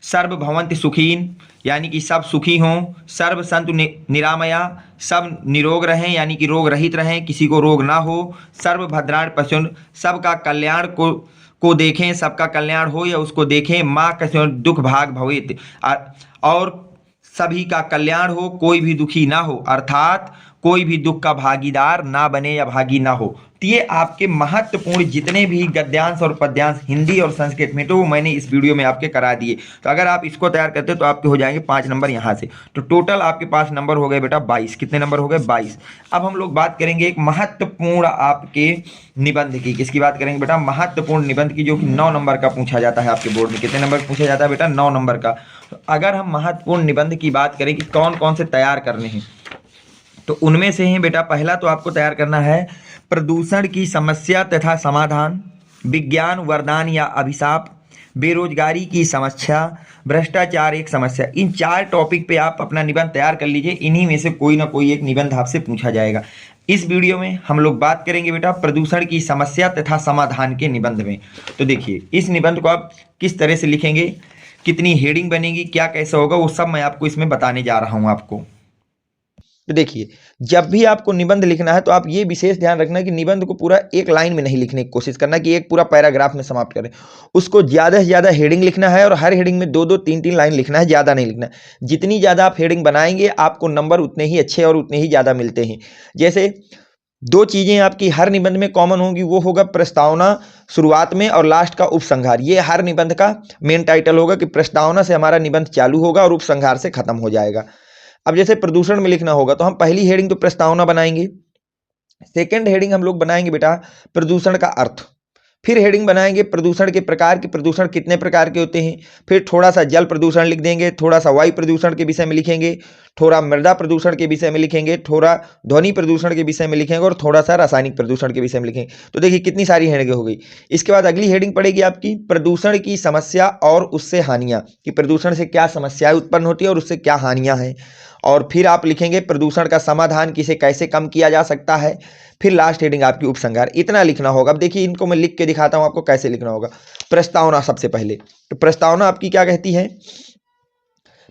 सर्व भवन्ति सुखीन, यानी कि सब सुखी हों, सर्व संतु निरामया, सब निरोग रहें यानी कि रोग रहित रहें, किसी को रोग ना हो, सर्व भद्राण पशुन, सबका कल्याण को देखें, सबका कल्याण हो या उसको देखें, माँ कश्चित् दुख भाग भवेत्, और सभी का कल्याण हो, कोई भी दुखी ना हो, अर्थात कोई भी दुख का भागीदार ना बने या भागी ना हो। तो ये आपके महत्वपूर्ण जितने भी गद्यांश और पद्यांश हिंदी और संस्कृत में, तो वो मैंने इस वीडियो में आपके करा दिए। तो अगर आप इसको तैयार करते तो आपके हो जाएंगे 5 नंबर यहाँ से। तो टोटल आपके पास नंबर हो गए बेटा 22। कितने नंबर हो गए? 22। अब हम लोग बात करेंगे एक महत्वपूर्ण आपके निबंध की। किसकी बात करेंगे बेटा? महत्वपूर्ण निबंध की, जो कि 9 नंबर का पूछा जाता है आपके बोर्ड में। कितने नंबर पूछा जाता है बेटा? 9 नंबर का। तो अगर हम महत्वपूर्ण निबंध की बात करें कि कौन कौन से तैयार करने हैं, तो उनमें से ही बेटा पहला तो आपको तैयार करना है प्रदूषण की समस्या तथा समाधान, विज्ञान वरदान या अभिशाप, बेरोजगारी की समस्या, भ्रष्टाचार एक समस्या। इन 4 टॉपिक पे आप अपना निबंध तैयार कर लीजिए। इन्हीं में से कोई ना कोई एक निबंध आपसे पूछा जाएगा। इस वीडियो में हम लोग बात करेंगे बेटा प्रदूषण की समस्या तथा समाधान के निबंध में। तो देखिए इस निबंध को आप किस तरह से लिखेंगे, कितनी हेडिंग बनेगी, क्या कैसे होगा, वो सब मैं आपको इसमें बताने जा रहा हूँ आपको। तो देखिए, जब भी आपको निबंध लिखना है तो आप ये विशेष ध्यान रखना कि निबंध को पूरा एक लाइन में नहीं लिखने की कोशिश करना कि एक पूरा पैराग्राफ में समाप्त करें। उसको ज़्यादा से ज़्यादा हेडिंग लिखना है और हर हेडिंग में 2-2 3-3 लाइन लिखना है, ज़्यादा नहीं लिखना है। जितनी ज़्यादा आप हेडिंग बनाएंगे आपको नंबर उतने ही अच्छे और उतने ही ज़्यादा मिलते हैं। जैसे 2 चीज़ें आपकी हर निबंध में कॉमन होंगी, वो होगा प्रस्तावना शुरुआत में और लास्ट का उपसंहार। ये हर निबंध का मेन टाइटल होगा कि प्रस्तावना से हमारा निबंध चालू होगा और उपसंहार से खत्म हो जाएगा। अब जैसे प्रदूषण में लिखना होगा तो हम पहली हेडिंग तो प्रस्तावना बनाएंगे, सेकंड हेडिंग हम लोग बनाएंगे बेटा प्रदूषण का अर्थ, फिर हेडिंग बनाएंगे प्रदूषण के प्रकार कि प्रदूषण कितने प्रकार के होते हैं, फिर थोड़ा सा जल प्रदूषण लिख देंगे, थोड़ा सा वायु प्रदूषण के विषय में लिखेंगे, थोड़ा मृदा प्रदूषण के विषय में लिखेंगे, थोड़ा ध्वनि प्रदूषण के विषय में लिखेंगे और थोड़ा सा रासायनिक प्रदूषण के विषय में लिखेंगे। तो देखिए कितनी सारी हेडिंग हो गई। इसके बाद अगली हेडिंग पड़ेगी आपकी प्रदूषण की समस्या और उससे हानियां, कि प्रदूषण से क्या समस्याएं उत्पन्न होती है और उससे क्या हानियां हैं। और फिर आप लिखेंगे प्रदूषण का समाधान, किसे कैसे कम किया जा सकता है। फिर लास्ट हेडिंग आपकी उपसंहार। इतना लिखना होगा। अब देखिए इनको मैं लिख के दिखाता हूं आपको कैसे लिखना होगा। प्रस्तावना सबसे पहले, तो प्रस्तावना आपकी क्या कहती है,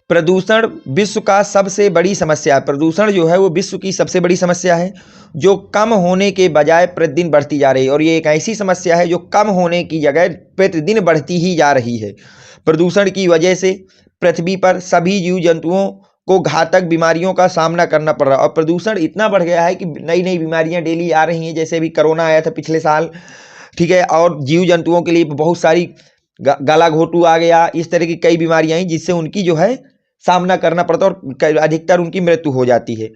प्रदूषण विश्व का सबसे बड़ी समस्या है। प्रदूषण जो है वो विश्व की सबसे बड़ी समस्या है जो कम होने के बजाय प्रतिदिन बढ़ती जा रही है, और ये एक ऐसी समस्या है जो कम होने की जगह प्रतिदिन बढ़ती ही जा रही है। प्रदूषण की वजह से पृथ्वी पर सभी जीव जंतुओं को घातक बीमारियों का सामना करना पड़ रहा है, और प्रदूषण इतना बढ़ गया है कि नई नई बीमारियां डेली आ रही हैं। जैसे अभी कोरोना आया था पिछले साल, ठीक है, और जीव जंतुओं के लिए बहुत सारी गला घोटू आ गया, इस तरह की कई बीमारियां आई जिससे उनकी जो है सामना करना पड़ता है और अधिकतर उनकी मृत्यु हो जाती है।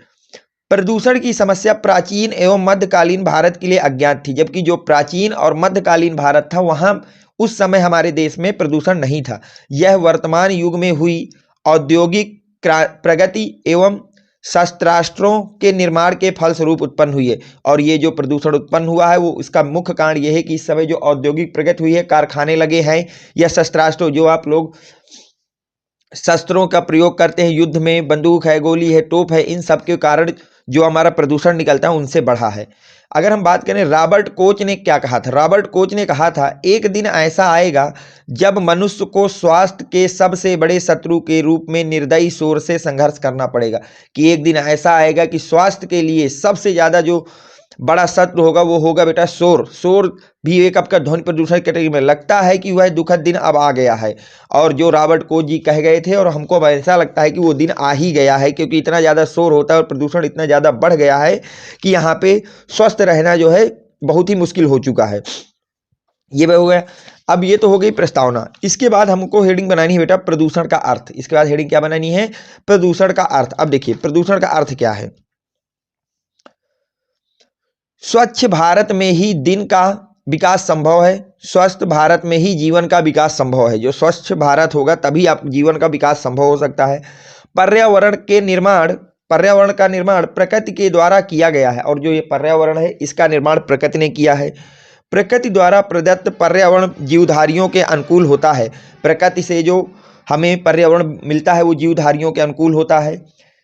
प्रदूषण की समस्या प्राचीन एवं मध्यकालीन भारत के लिए अज्ञात थी, जबकि जो प्राचीन और मध्यकालीन भारत था वहां उस समय हमारे देश में प्रदूषण नहीं था। यह वर्तमान युग में हुई औद्योगिक प्रगति एवं शस्त्रास्त्रों के निर्माण के फलस्वरूप उत्पन्न हुई है। और ये जो प्रदूषण उत्पन्न हुआ है वो इसका मुख्य कारण ये है कि इस समय जो औद्योगिक प्रगति हुई है, कारखाने लगे हैं, या शस्त्रास्त्र जो आप लोग शस्त्रों का प्रयोग करते हैं युद्ध में, बंदूक है, गोली है, तोप है, इन सब के कारण जो हमारा प्रदूषण निकलता है उनसे बढ़ा है। अगर हम बात करें रॉबर्ट कोच ने क्या कहा था, रॉबर्ट कोच ने कहा था एक दिन ऐसा आएगा जब मनुष्य को स्वास्थ्य के सबसे बड़े शत्रु के रूप में निर्दयी शोर से संघर्ष करना पड़ेगा। कि एक दिन ऐसा आएगा कि स्वास्थ्य के लिए सबसे ज्यादा जो बड़ा शत्रु होगा वो होगा बेटा शोर। शोर भी एक आपका ध्वनि प्रदूषण कैटेगरी में लगता है कि वह दुखद दिन अब आ गया है, और जो रॉबर्ट कोच जी कह गए थे और हमको ऐसा लगता है कि वो दिन आ ही गया है, क्योंकि इतना ज़्यादा शोर होता है और प्रदूषण इतना ज़्यादा बढ़ गया है कि यहाँ पे स्वस्थ रहना जो है बहुत ही मुश्किल हो चुका है। ये हो गया। अब ये तो हो गई प्रस्तावना। इसके बाद हमको हेडिंग बनानी है बेटा प्रदूषण का अर्थ। इसके बाद हेडिंग क्या बनानी है, प्रदूषण का अर्थ। अब देखिए प्रदूषण का अर्थ क्या है। स्वच्छ भारत में ही दिन का विकास संभव है, स्वस्थ भारत में ही जीवन का विकास संभव है। जो स्वच्छ भारत होगा तभी आप जीवन का विकास संभव हो सकता है। पर्यावरण का निर्माण प्रकृति के द्वारा किया गया है, और जो ये पर्यावरण है इसका निर्माण प्रकृति ने किया है। प्रकृति द्वारा प्रदत्त पर्यावरण जीवधारियों के अनुकूल होता है। प्रकृति से जो हमें पर्यावरण मिलता है वो जीवधारियों के अनुकूल होता है।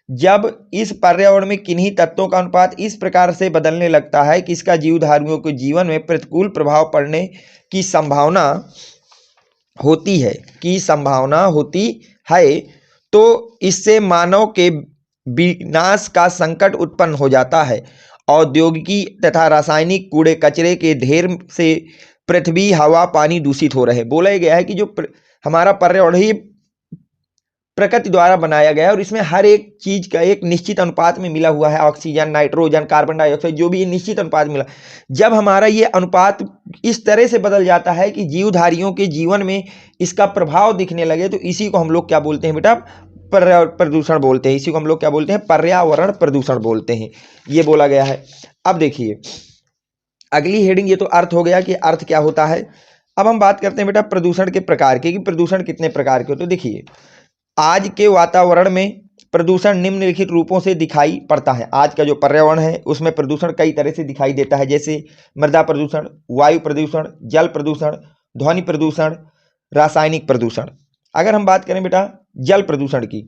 जब इस पर्यावरण में किन्हीं तत्वों का अनुपात इस प्रकार से बदलने लगता है कि इसका जीवधारियों के जीवन में प्रतिकूल प्रभाव पड़ने की संभावना होती है, तो इससे मानव के विनाश का संकट उत्पन्न हो जाता है। औद्योगिकी तथा रासायनिक कूड़े कचरे के ढेर से पृथ्वी, हवा, पानी दूषित हो रहे। बोला गया है कि जो हमारा पर्यावरण ही प्रकृति द्वारा बनाया गया है और इसमें हर एक चीज का एक निश्चित अनुपात में मिला हुआ है। ऑक्सीजन, नाइट्रोजन, कार्बन डाइऑक्साइड, जो भी निश्चित अनुपात मिला। जब हमारा ये अनुपात इस तरह से बदल जाता है कि जीवधारियों के जीवन में इसका प्रभाव दिखने लगे, तो इसी को हम लोग क्या बोलते हैं बेटा, प्रदूषण बोलते हैं। इसी को हम लोग क्या बोलते हैं, पर्यावरण प्रदूषण बोलते हैं। ये बोला गया है। अब देखिए अगली हेडिंग, ये तो अर्थ हो गया कि अर्थ क्या होता है। अब हम बात करते हैं बेटा प्रदूषण के प्रकार के, कि प्रदूषण कितने प्रकार के। तो देखिए आज के वातावरण में प्रदूषण निम्नलिखित रूपों से दिखाई पड़ता है। आज का जो पर्यावरण है उसमें प्रदूषण कई तरह से दिखाई देता है, जैसे मृदा प्रदूषण, वायु प्रदूषण, जल प्रदूषण, ध्वनि प्रदूषण, रासायनिक प्रदूषण। अगर हम बात करें बेटा जल प्रदूषण की,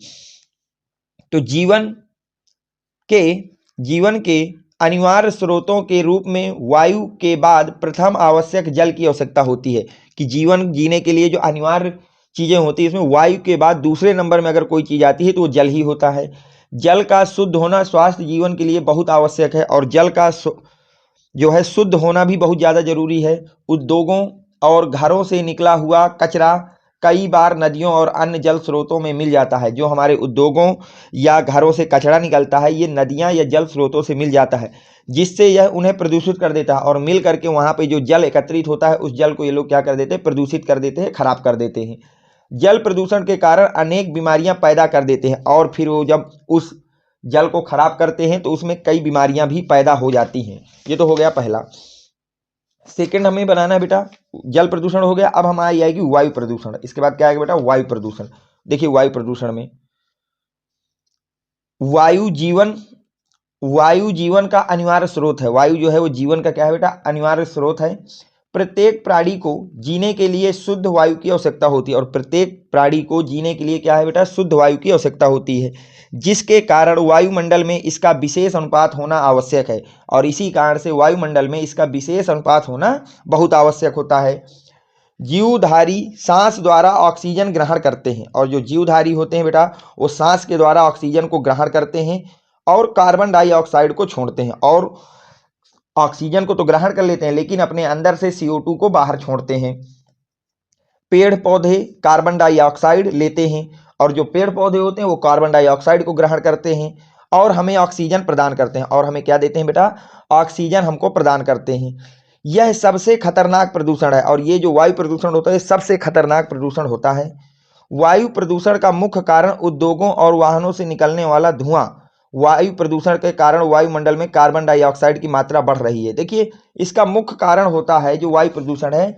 तो जीवन के अनिवार्य स्रोतों के रूप में वायु के बाद प्रथम आवश्यक जल की आवश्यकता होती है। कि जीवन जीने के लिए जो अनिवार्य चीजें होती है इसमें वायु के बाद दूसरे नंबर में अगर कोई चीज आती है तो वो जल ही होता है। जल का शुद्ध होना स्वास्थ्य जीवन के लिए बहुत आवश्यक है और जल का जो है शुद्ध होना भी बहुत ज़्यादा जरूरी है। उद्योगों और घरों से निकला हुआ कचरा कई बार नदियों और अन्य जल स्रोतों में मिल जाता है। जो हमारे उद्योगों या घरों से कचरा निकलता है ये नदियां या जल स्रोतों से मिल जाता है, जिससे यह उन्हें प्रदूषित कर देता है और मिल करके वहाँ पे जो जल एकत्रित होता है उस जल को ये लोग क्या कर देते हैं, प्रदूषित कर देते हैं, खराब कर देते हैं। जल प्रदूषण के कारण अनेक बीमारियां पैदा कर देते हैं और फिर वो जब उस जल को खराब करते हैं तो उसमें कई बीमारियां भी पैदा हो जाती हैं। ये तो हो गया पहला। सेकंड हमें बनाना है बेटा, जल प्रदूषण हो गया। अब हमारी आएगी वायु प्रदूषण। इसके बाद क्या आएगा बेटा, वायु प्रदूषण। देखिए वायु प्रदूषण में वायु जीवन का अनिवार्य स्रोत है। वायु जो है वो जीवन का क्या है बेटा, अनिवार्य स्रोत है। प्रत्येक प्राणी को जीने के लिए शुद्ध वायु की आवश्यकता होती है और प्रत्येक प्राणी को जीने के लिए क्या है बेटा, शुद्ध वायु की आवश्यकता होती है, जिसके कारण वायुमंडल में इसका विशेष अनुपात होना आवश्यक है। और इसी कारण से वायुमंडल में इसका विशेष अनुपात होना बहुत आवश्यक होता है। जीवधारी सांस द्वारा ऑक्सीजन ग्रहण करते हैं और जो जीवधारी होते हैं बेटा वो सांस के द्वारा ऑक्सीजन को ग्रहण करते हैं और कार्बन डाइऑक्साइड को छोड़ते हैं। और ऑक्सीजन को तो ग्रहण कर लेते हैं लेकिन अपने अंदर से CO2 को बाहर छोड़ते हैं। पेड़ पौधे कार्बन डाइऑक्साइड लेते हैं और जो पेड़ पौधे होते हैं वो कार्बन डाइऑक्साइड को ग्रहण करते हैं और हमें ऑक्सीजन प्रदान करते हैं। और हमें क्या देते हैं बेटा, ऑक्सीजन हमको प्रदान करते हैं। यह सबसे खतरनाक प्रदूषण है और ये जो वायु प्रदूषण होता है सबसे खतरनाक प्रदूषण होता है। वायु प्रदूषण का मुख्य कारण उद्योगों और वाहनों से निकलने वाला धुआं। वायु प्रदूषण के कारण वायुमंडल में कार्बन डाइऑक्साइड की मात्रा बढ़ रही है। देखिए इसका मुख्य कारण होता है जो वायु प्रदूषण है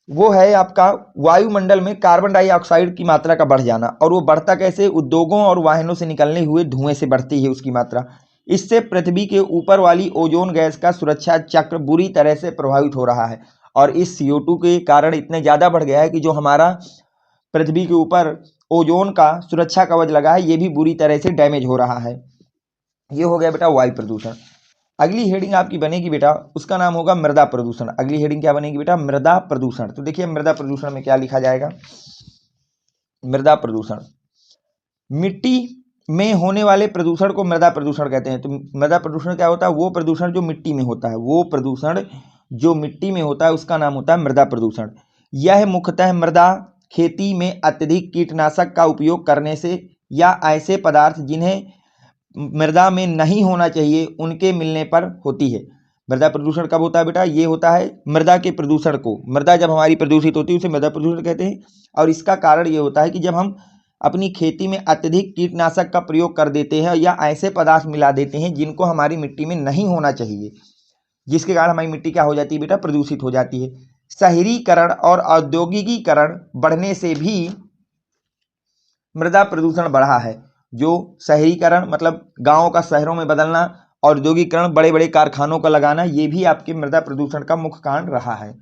वो है आपका वायुमंडल में कार्बन डाइऑक्साइड की मात्रा का बढ़ जाना। और वो बढ़ता कैसे, उद्योगों और वाहनों से निकलने हुए धुएं से बढ़ती है उसकी मात्रा। इससे पृथ्वी के ऊपर वाली ओजोन गैस का सुरक्षा चक्र बुरी तरह से प्रभावित हो रहा है और इस CO2 के कारण इतने ज़्यादा बढ़ गया है कि जो हमारा पृथ्वी के ऊपर ओजोन का सुरक्षा कवच लगा है ये भी बुरी तरह से डैमेज हो रहा है। ये हो गया बेटा वायु प्रदूषण। अगली हेडिंग आपकी बनेगी बेटा, उसका नाम होगा मृदा प्रदूषण। अगली हेडिंग क्या बनेगी बेटा, मृदा प्रदूषण। तो देखिए मृदा प्रदूषण में क्या लिखा जाएगा, मृदा प्रदूषण, मिट्टी में होने वाले प्रदूषण को मृदा प्रदूषण कहते हैं। तो मृदा प्रदूषण क्या होता है, वो प्रदूषण जो मिट्टी में होता है, वो प्रदूषण जो मिट्टी में होता है उसका नाम होता है मृदा प्रदूषण। यह मुख्यतः मृदा खेती में अत्यधिक कीटनाशक का उपयोग करने से या ऐसे पदार्थ जिन्हें मृदा में नहीं होना चाहिए उनके मिलने पर होती है। मृदा प्रदूषण कब होता है बेटा, ये होता है मृदा के प्रदूषण को, मृदा जब हमारी प्रदूषित होती है उसे मृदा प्रदूषण कहते हैं। और इसका कारण ये होता है कि जब हम अपनी खेती में अत्यधिक कीटनाशक का प्रयोग कर देते हैं या ऐसे पदार्थ मिला देते हैं जिनको हमारी मिट्टी में नहीं होना चाहिए, जिसके कारण हमारी मिट्टी क्या हो जाती है बेटा, प्रदूषित हो जाती है। शहरीकरण और औद्योगिकीकरण बढ़ने से भी मृदा प्रदूषण बढ़ा है। जो शहरीकरण मतलब गांवों का शहरों में बदलना, औद्योगिकरण बड़े बड़े कारखानों का लगाना, ये भी आपके मृदा प्रदूषण का मुख्य कारण रहा है।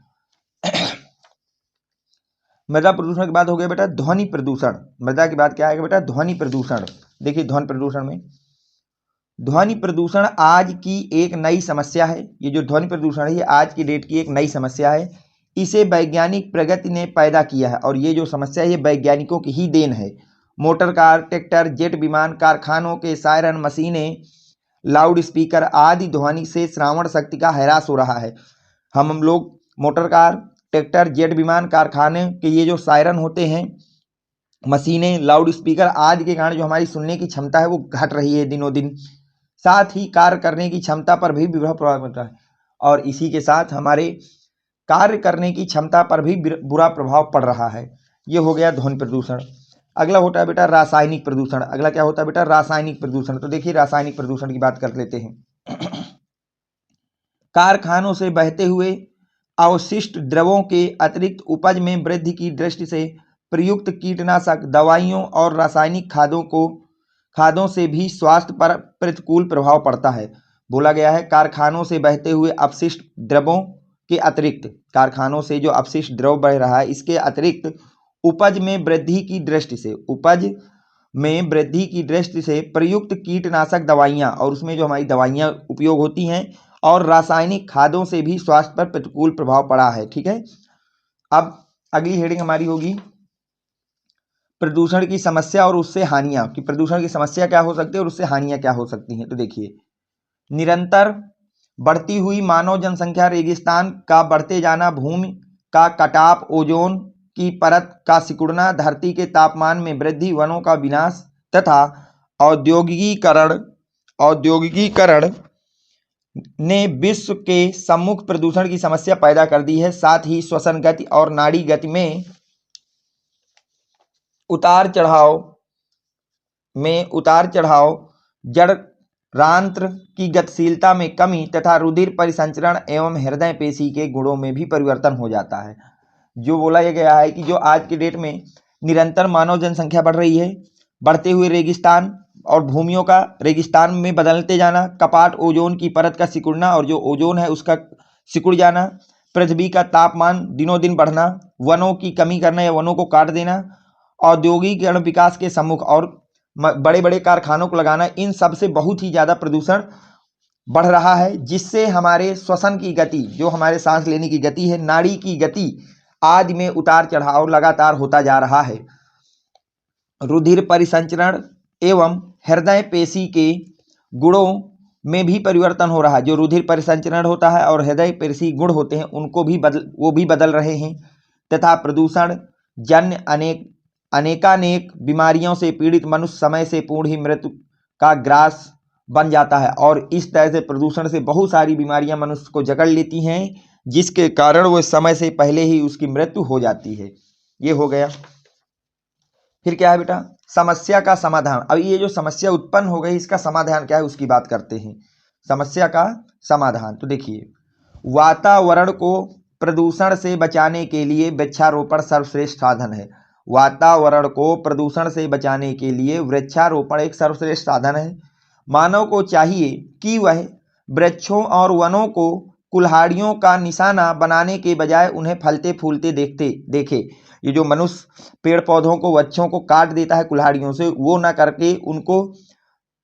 मृदा प्रदूषण के बाद हो गया बेटा ध्वनि प्रदूषण। मृदा के बाद क्या आएगा बेटा, ध्वनि प्रदूषण। देखिए ध्वनि प्रदूषण में, ध्वनि प्रदूषण आज की एक नई समस्या है। ये जो ध्वनि प्रदूषण है ये आज की डेट की एक नई समस्या है। इसे वैज्ञानिक प्रगति ने पैदा किया है और ये जो समस्या है ये वैज्ञानिकों की ही देन है। मोटर कार, ट्रैक्टर, जेट विमान, कारखानों के सायरन, मशीनें, लाउड स्पीकर आदि ध्वनि से श्रावण शक्ति का ह्रास हो रहा है। हम लोग मोटर कार, ट्रैक्टर, जेट विमान, कारखाने के ये जो सायरन होते हैं, मशीनें, लाउड स्पीकर आदि के कारण जो हमारी सुनने की क्षमता है वो घट रही है दिनों दिन। साथ ही कार्य करने की क्षमता पर भी बुरा प्रभाव पड़ता है और इसी के साथ हमारे कार्य करने की क्षमता पर भी बुरा प्रभाव पड़ रहा है। ये हो गया ध्वनि प्रदूषण। अगला होता है बेटा रासायनिक प्रदूषण। अगला क्या होता है बेटा, रासायनिक प्रदूषण। तो देखिए रासायनिक प्रदूषण की बात कर लेते हैं। कारखानों से बहते हुए अवशिष्ट द्रवों के अतिरिक्त उपज में वृद्धि की दृष्टि से प्रयुक्त कीटनाशक दवाइयों और रासायनिक खादों से भी स्वास्थ्य पर प्रतिकूल प्रभाव पड़ता है। बोला गया है कारखानों से बहते हुए अपशिष्ट द्रवों के अतिरिक्त, कारखानों से जो अपशिष्ट द्रव बह रहा है इसके अतिरिक्त उपज में वृद्धि की दृष्टि से प्रयुक्त कीटनाशक दवाइयाँ और उसमें जो हमारी दवाइयाँ उपयोग होती हैं और रासायनिक खादों से भी स्वास्थ्य पर प्रतिकूल प्रभाव पड़ा है। ठीक है, अब अगली हेडिंग हमारी होगी प्रदूषण की समस्या और उससे हानियां, कि प्रदूषण की समस्या क्या हो सकती है और उससे हानियां क्या हो सकती हैं। तो देखिए, निरंतर बढ़ती हुई मानव जनसंख्या, रेगिस्तान का बढ़ते जाना, भूमि का कटाव, ओजोन की परत का सिकुड़ना, धरती के तापमान में वृद्धि, वनों का विनाश तथा औद्योगिकीकरण ने विश्व के सम्मुख प्रदूषण की समस्या पैदा कर दी है। साथ ही श्वसन गति और नाड़ी गति में उतार चढ़ाव, जड़रांत्र की गतिशीलता में कमी तथा रुधिर परिसंचरण एवं हृदय पेशी के गुणों में भी परिवर्तन हो जाता है। जो बोला यह गया है कि जो आज के डेट में निरंतर मानव जनसंख्या बढ़ रही है, बढ़ते हुए रेगिस्तान और भूमियों का रेगिस्तान में बदलते जाना, कपाट, ओजोन की परत का सिकुड़ना और जो ओजोन है उसका सिकुड़ जाना, पृथ्वी का तापमान दिनों दिन बढ़ना, वनों की कमी करना या वनों को काट देना, औद्योगिकीकरण विकास के सम्मुख और बड़े बड़े कारखानों को लगाना, इन सब से बहुत ही ज़्यादा प्रदूषण बढ़ रहा है, जिससे हमारे श्वसन की गति, जो हमारे सांस लेने की गति है, नाड़ी की गति आदि में उतार चढ़ाव लगातार होता जा रहा है। रुधिर परिसंचरण एवं हृदय पेशी के गुणों में भी परिवर्तन हो रहा है। जो रुधिर परिसंचरण होता है और हृदय पेशी गुण होते हैं उनको भी बदल रहे हैं तथा प्रदूषण जन्य अनेकानेक बीमारियों से पीड़ित मनुष्य समय से पूर्ण ही मृत्यु का ग्रास बन जाता है। और इस तरह से प्रदूषण से बहुत सारी बीमारियां मनुष्य को जकड़ लेती हैं, जिसके कारण वो समय से पहले ही उसकी मृत्यु हो जाती है। ये हो गया। फिर क्या है बेटा, समस्या का समाधान। अब ये जो समस्या उत्पन्न हो गई, इसका समाधान क्या है उसकी बात करते हैं। समस्या का समाधान, तो देखिए, वातावरण को प्रदूषण से बचाने के लिए वृक्षारोपण सर्वश्रेष्ठ साधन है। वातावरण को प्रदूषण से बचाने के लिए वृक्षारोपण एक सर्वश्रेष्ठ साधन है। मानव को चाहिए कि वह वृक्षों और वनों को कुल्हाड़ियों का निशाना बनाने के बजाय उन्हें फलते फूलते देखे। ये जो मनुष्य पेड़ पौधों को, वृक्षों को काट देता है कुल्हाड़ियों से, वो ना करके उनको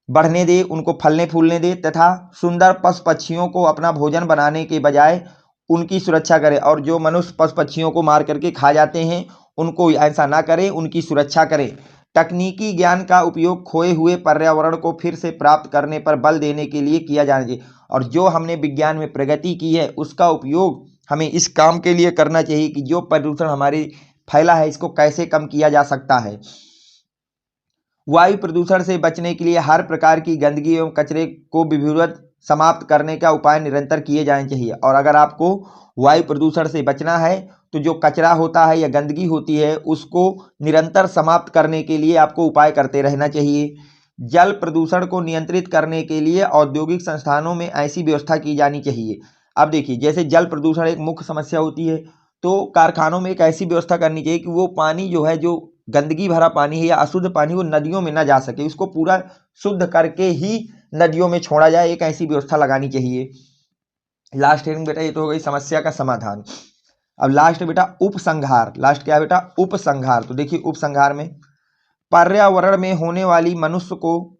बढ़ने दे, उनको फलने फूलने दे तथा सुंदर पशु पक्षियों को अपना भोजन बनाने के बजाय उनकी सुरक्षा करे। और जो मनुष्य पशु पक्षियों को मार करके खा जाते हैं उनको ऐसा ना करे, उनकी सुरक्षा करे। तकनीकी ज्ञान का उपयोग खोए हुए पर्यावरण को फिर से प्राप्त करने पर बल देने के लिए किया जाना चाहिए। और जो हमने विज्ञान में प्रगति की है उसका उपयोग हमें इस काम के लिए करना चाहिए कि जो प्रदूषण हमारे फैला है इसको कैसे कम किया जा सकता है। वायु प्रदूषण से बचने के लिए हर प्रकार की गंदगी एवं कचरे को विधिवत समाप्त करने का उपाय निरंतर किए जाने चाहिए। और अगर आपको वायु प्रदूषण से बचना है तो जो कचरा होता है या गंदगी होती है उसको निरंतर समाप्त करने के लिए आपको उपाय करते रहना चाहिए। जल प्रदूषण को नियंत्रित करने के लिए औद्योगिक संस्थानों में ऐसी व्यवस्था की जानी चाहिए। अब देखिए, जैसे जल प्रदूषण एक मुख्य समस्या होती है तो कारखानों में एक ऐसी व्यवस्था करनी चाहिए कि वो पानी जो है, जो गंदगी भरा पानी है या अशुद्ध पानी, वो नदियों में ना जा सके, उसको पूरा शुद्ध करके ही नदियों में छोड़ा जाए। एक ऐसी व्यवस्था लगानी चाहिए। लास्ट हेडिंग बेटा ये तो हो गई समस्या का समाधान। अब लास्ट बेटा उपसंहार। लास्ट क्या है बेटा, उपसंहार। तो देखिए, उपसंहार में पर्यावरण में होने वाली मनुष्य को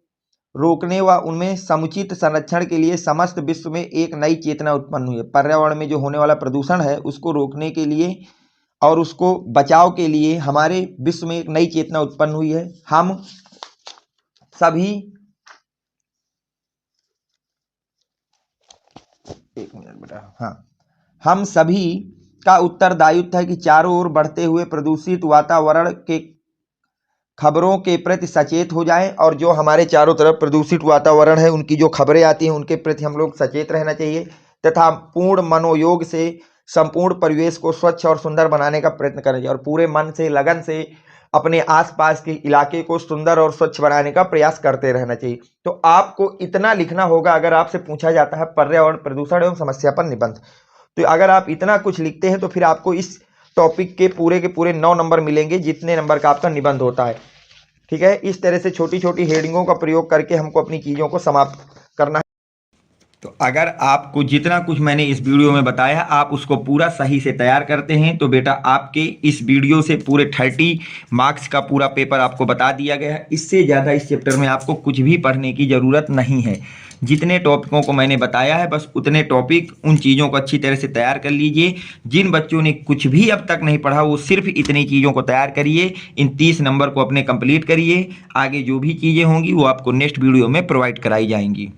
रोकने व उनमें समुचित संरक्षण के लिए समस्त विश्व में एक नई चेतना उत्पन्न हुई है। पर्यावरण में जो होने वाला प्रदूषण है उसको रोकने के लिए और उसको बचाव के लिए हमारे विश्व में एक नई चेतना उत्पन्न हुई है। हम सभी, एक मिनट बेटा, हाँ, हम सभी का उत्तरदायित्व है कि चारों ओर बढ़ते हुए प्रदूषित वातावरण के खबरों के प्रति सचेत हो जाएं। और जो हमारे चारों तरफ प्रदूषित वातावरण है उनकी जो खबरें आती हैं उनके प्रति हम लोग सचेत रहना चाहिए तथा पूर्ण मनोयोग से संपूर्ण परिवेश को स्वच्छ और सुंदर बनाने का प्रयत्न करें और पूरे मन से, लगन से अपने आसपास के इलाके को सुंदर और स्वच्छ बनाने का प्रयास करते रहना चाहिए। तो आपको इतना लिखना होगा अगर आपसे पूछा जाता है पर्यावरण प्रदूषण एवं समस्या पर निबंध, तो अगर आप इतना कुछ लिखते हैं तो फिर आपको इस टॉपिक के पूरे 9 नंबर मिलेंगे, जितने नंबर का आपका निबंध होता है। ठीक है, इस तरह से छोटी छोटी हेडिंगों का प्रयोग करके हमको अपनी चीज़ों को समाप्त करना है। तो अगर आपको जितना कुछ मैंने इस वीडियो में बताया आप उसको पूरा सही से तैयार करते हैं तो बेटा आपके इस वीडियो से पूरे 30 मार्क्स का पूरा पेपर आपको बता दिया गया है। इससे ज़्यादा इस चैप्टर में आपको कुछ भी पढ़ने की ज़रूरत नहीं है। जितने टॉपिकों को मैंने बताया है बस उतने टॉपिक उन चीज़ों को अच्छी तरह से तैयार कर लीजिए। जिन बच्चों ने कुछ भी अब तक नहीं पढ़ा वो सिर्फ इतनी चीज़ों को तैयार करिए, इन 30 नंबर को अपने कंप्लीट करिए। आगे जो भी चीज़ें होंगी वो आपको नेक्स्ट वीडियो में प्रोवाइड कराई जाएंगी।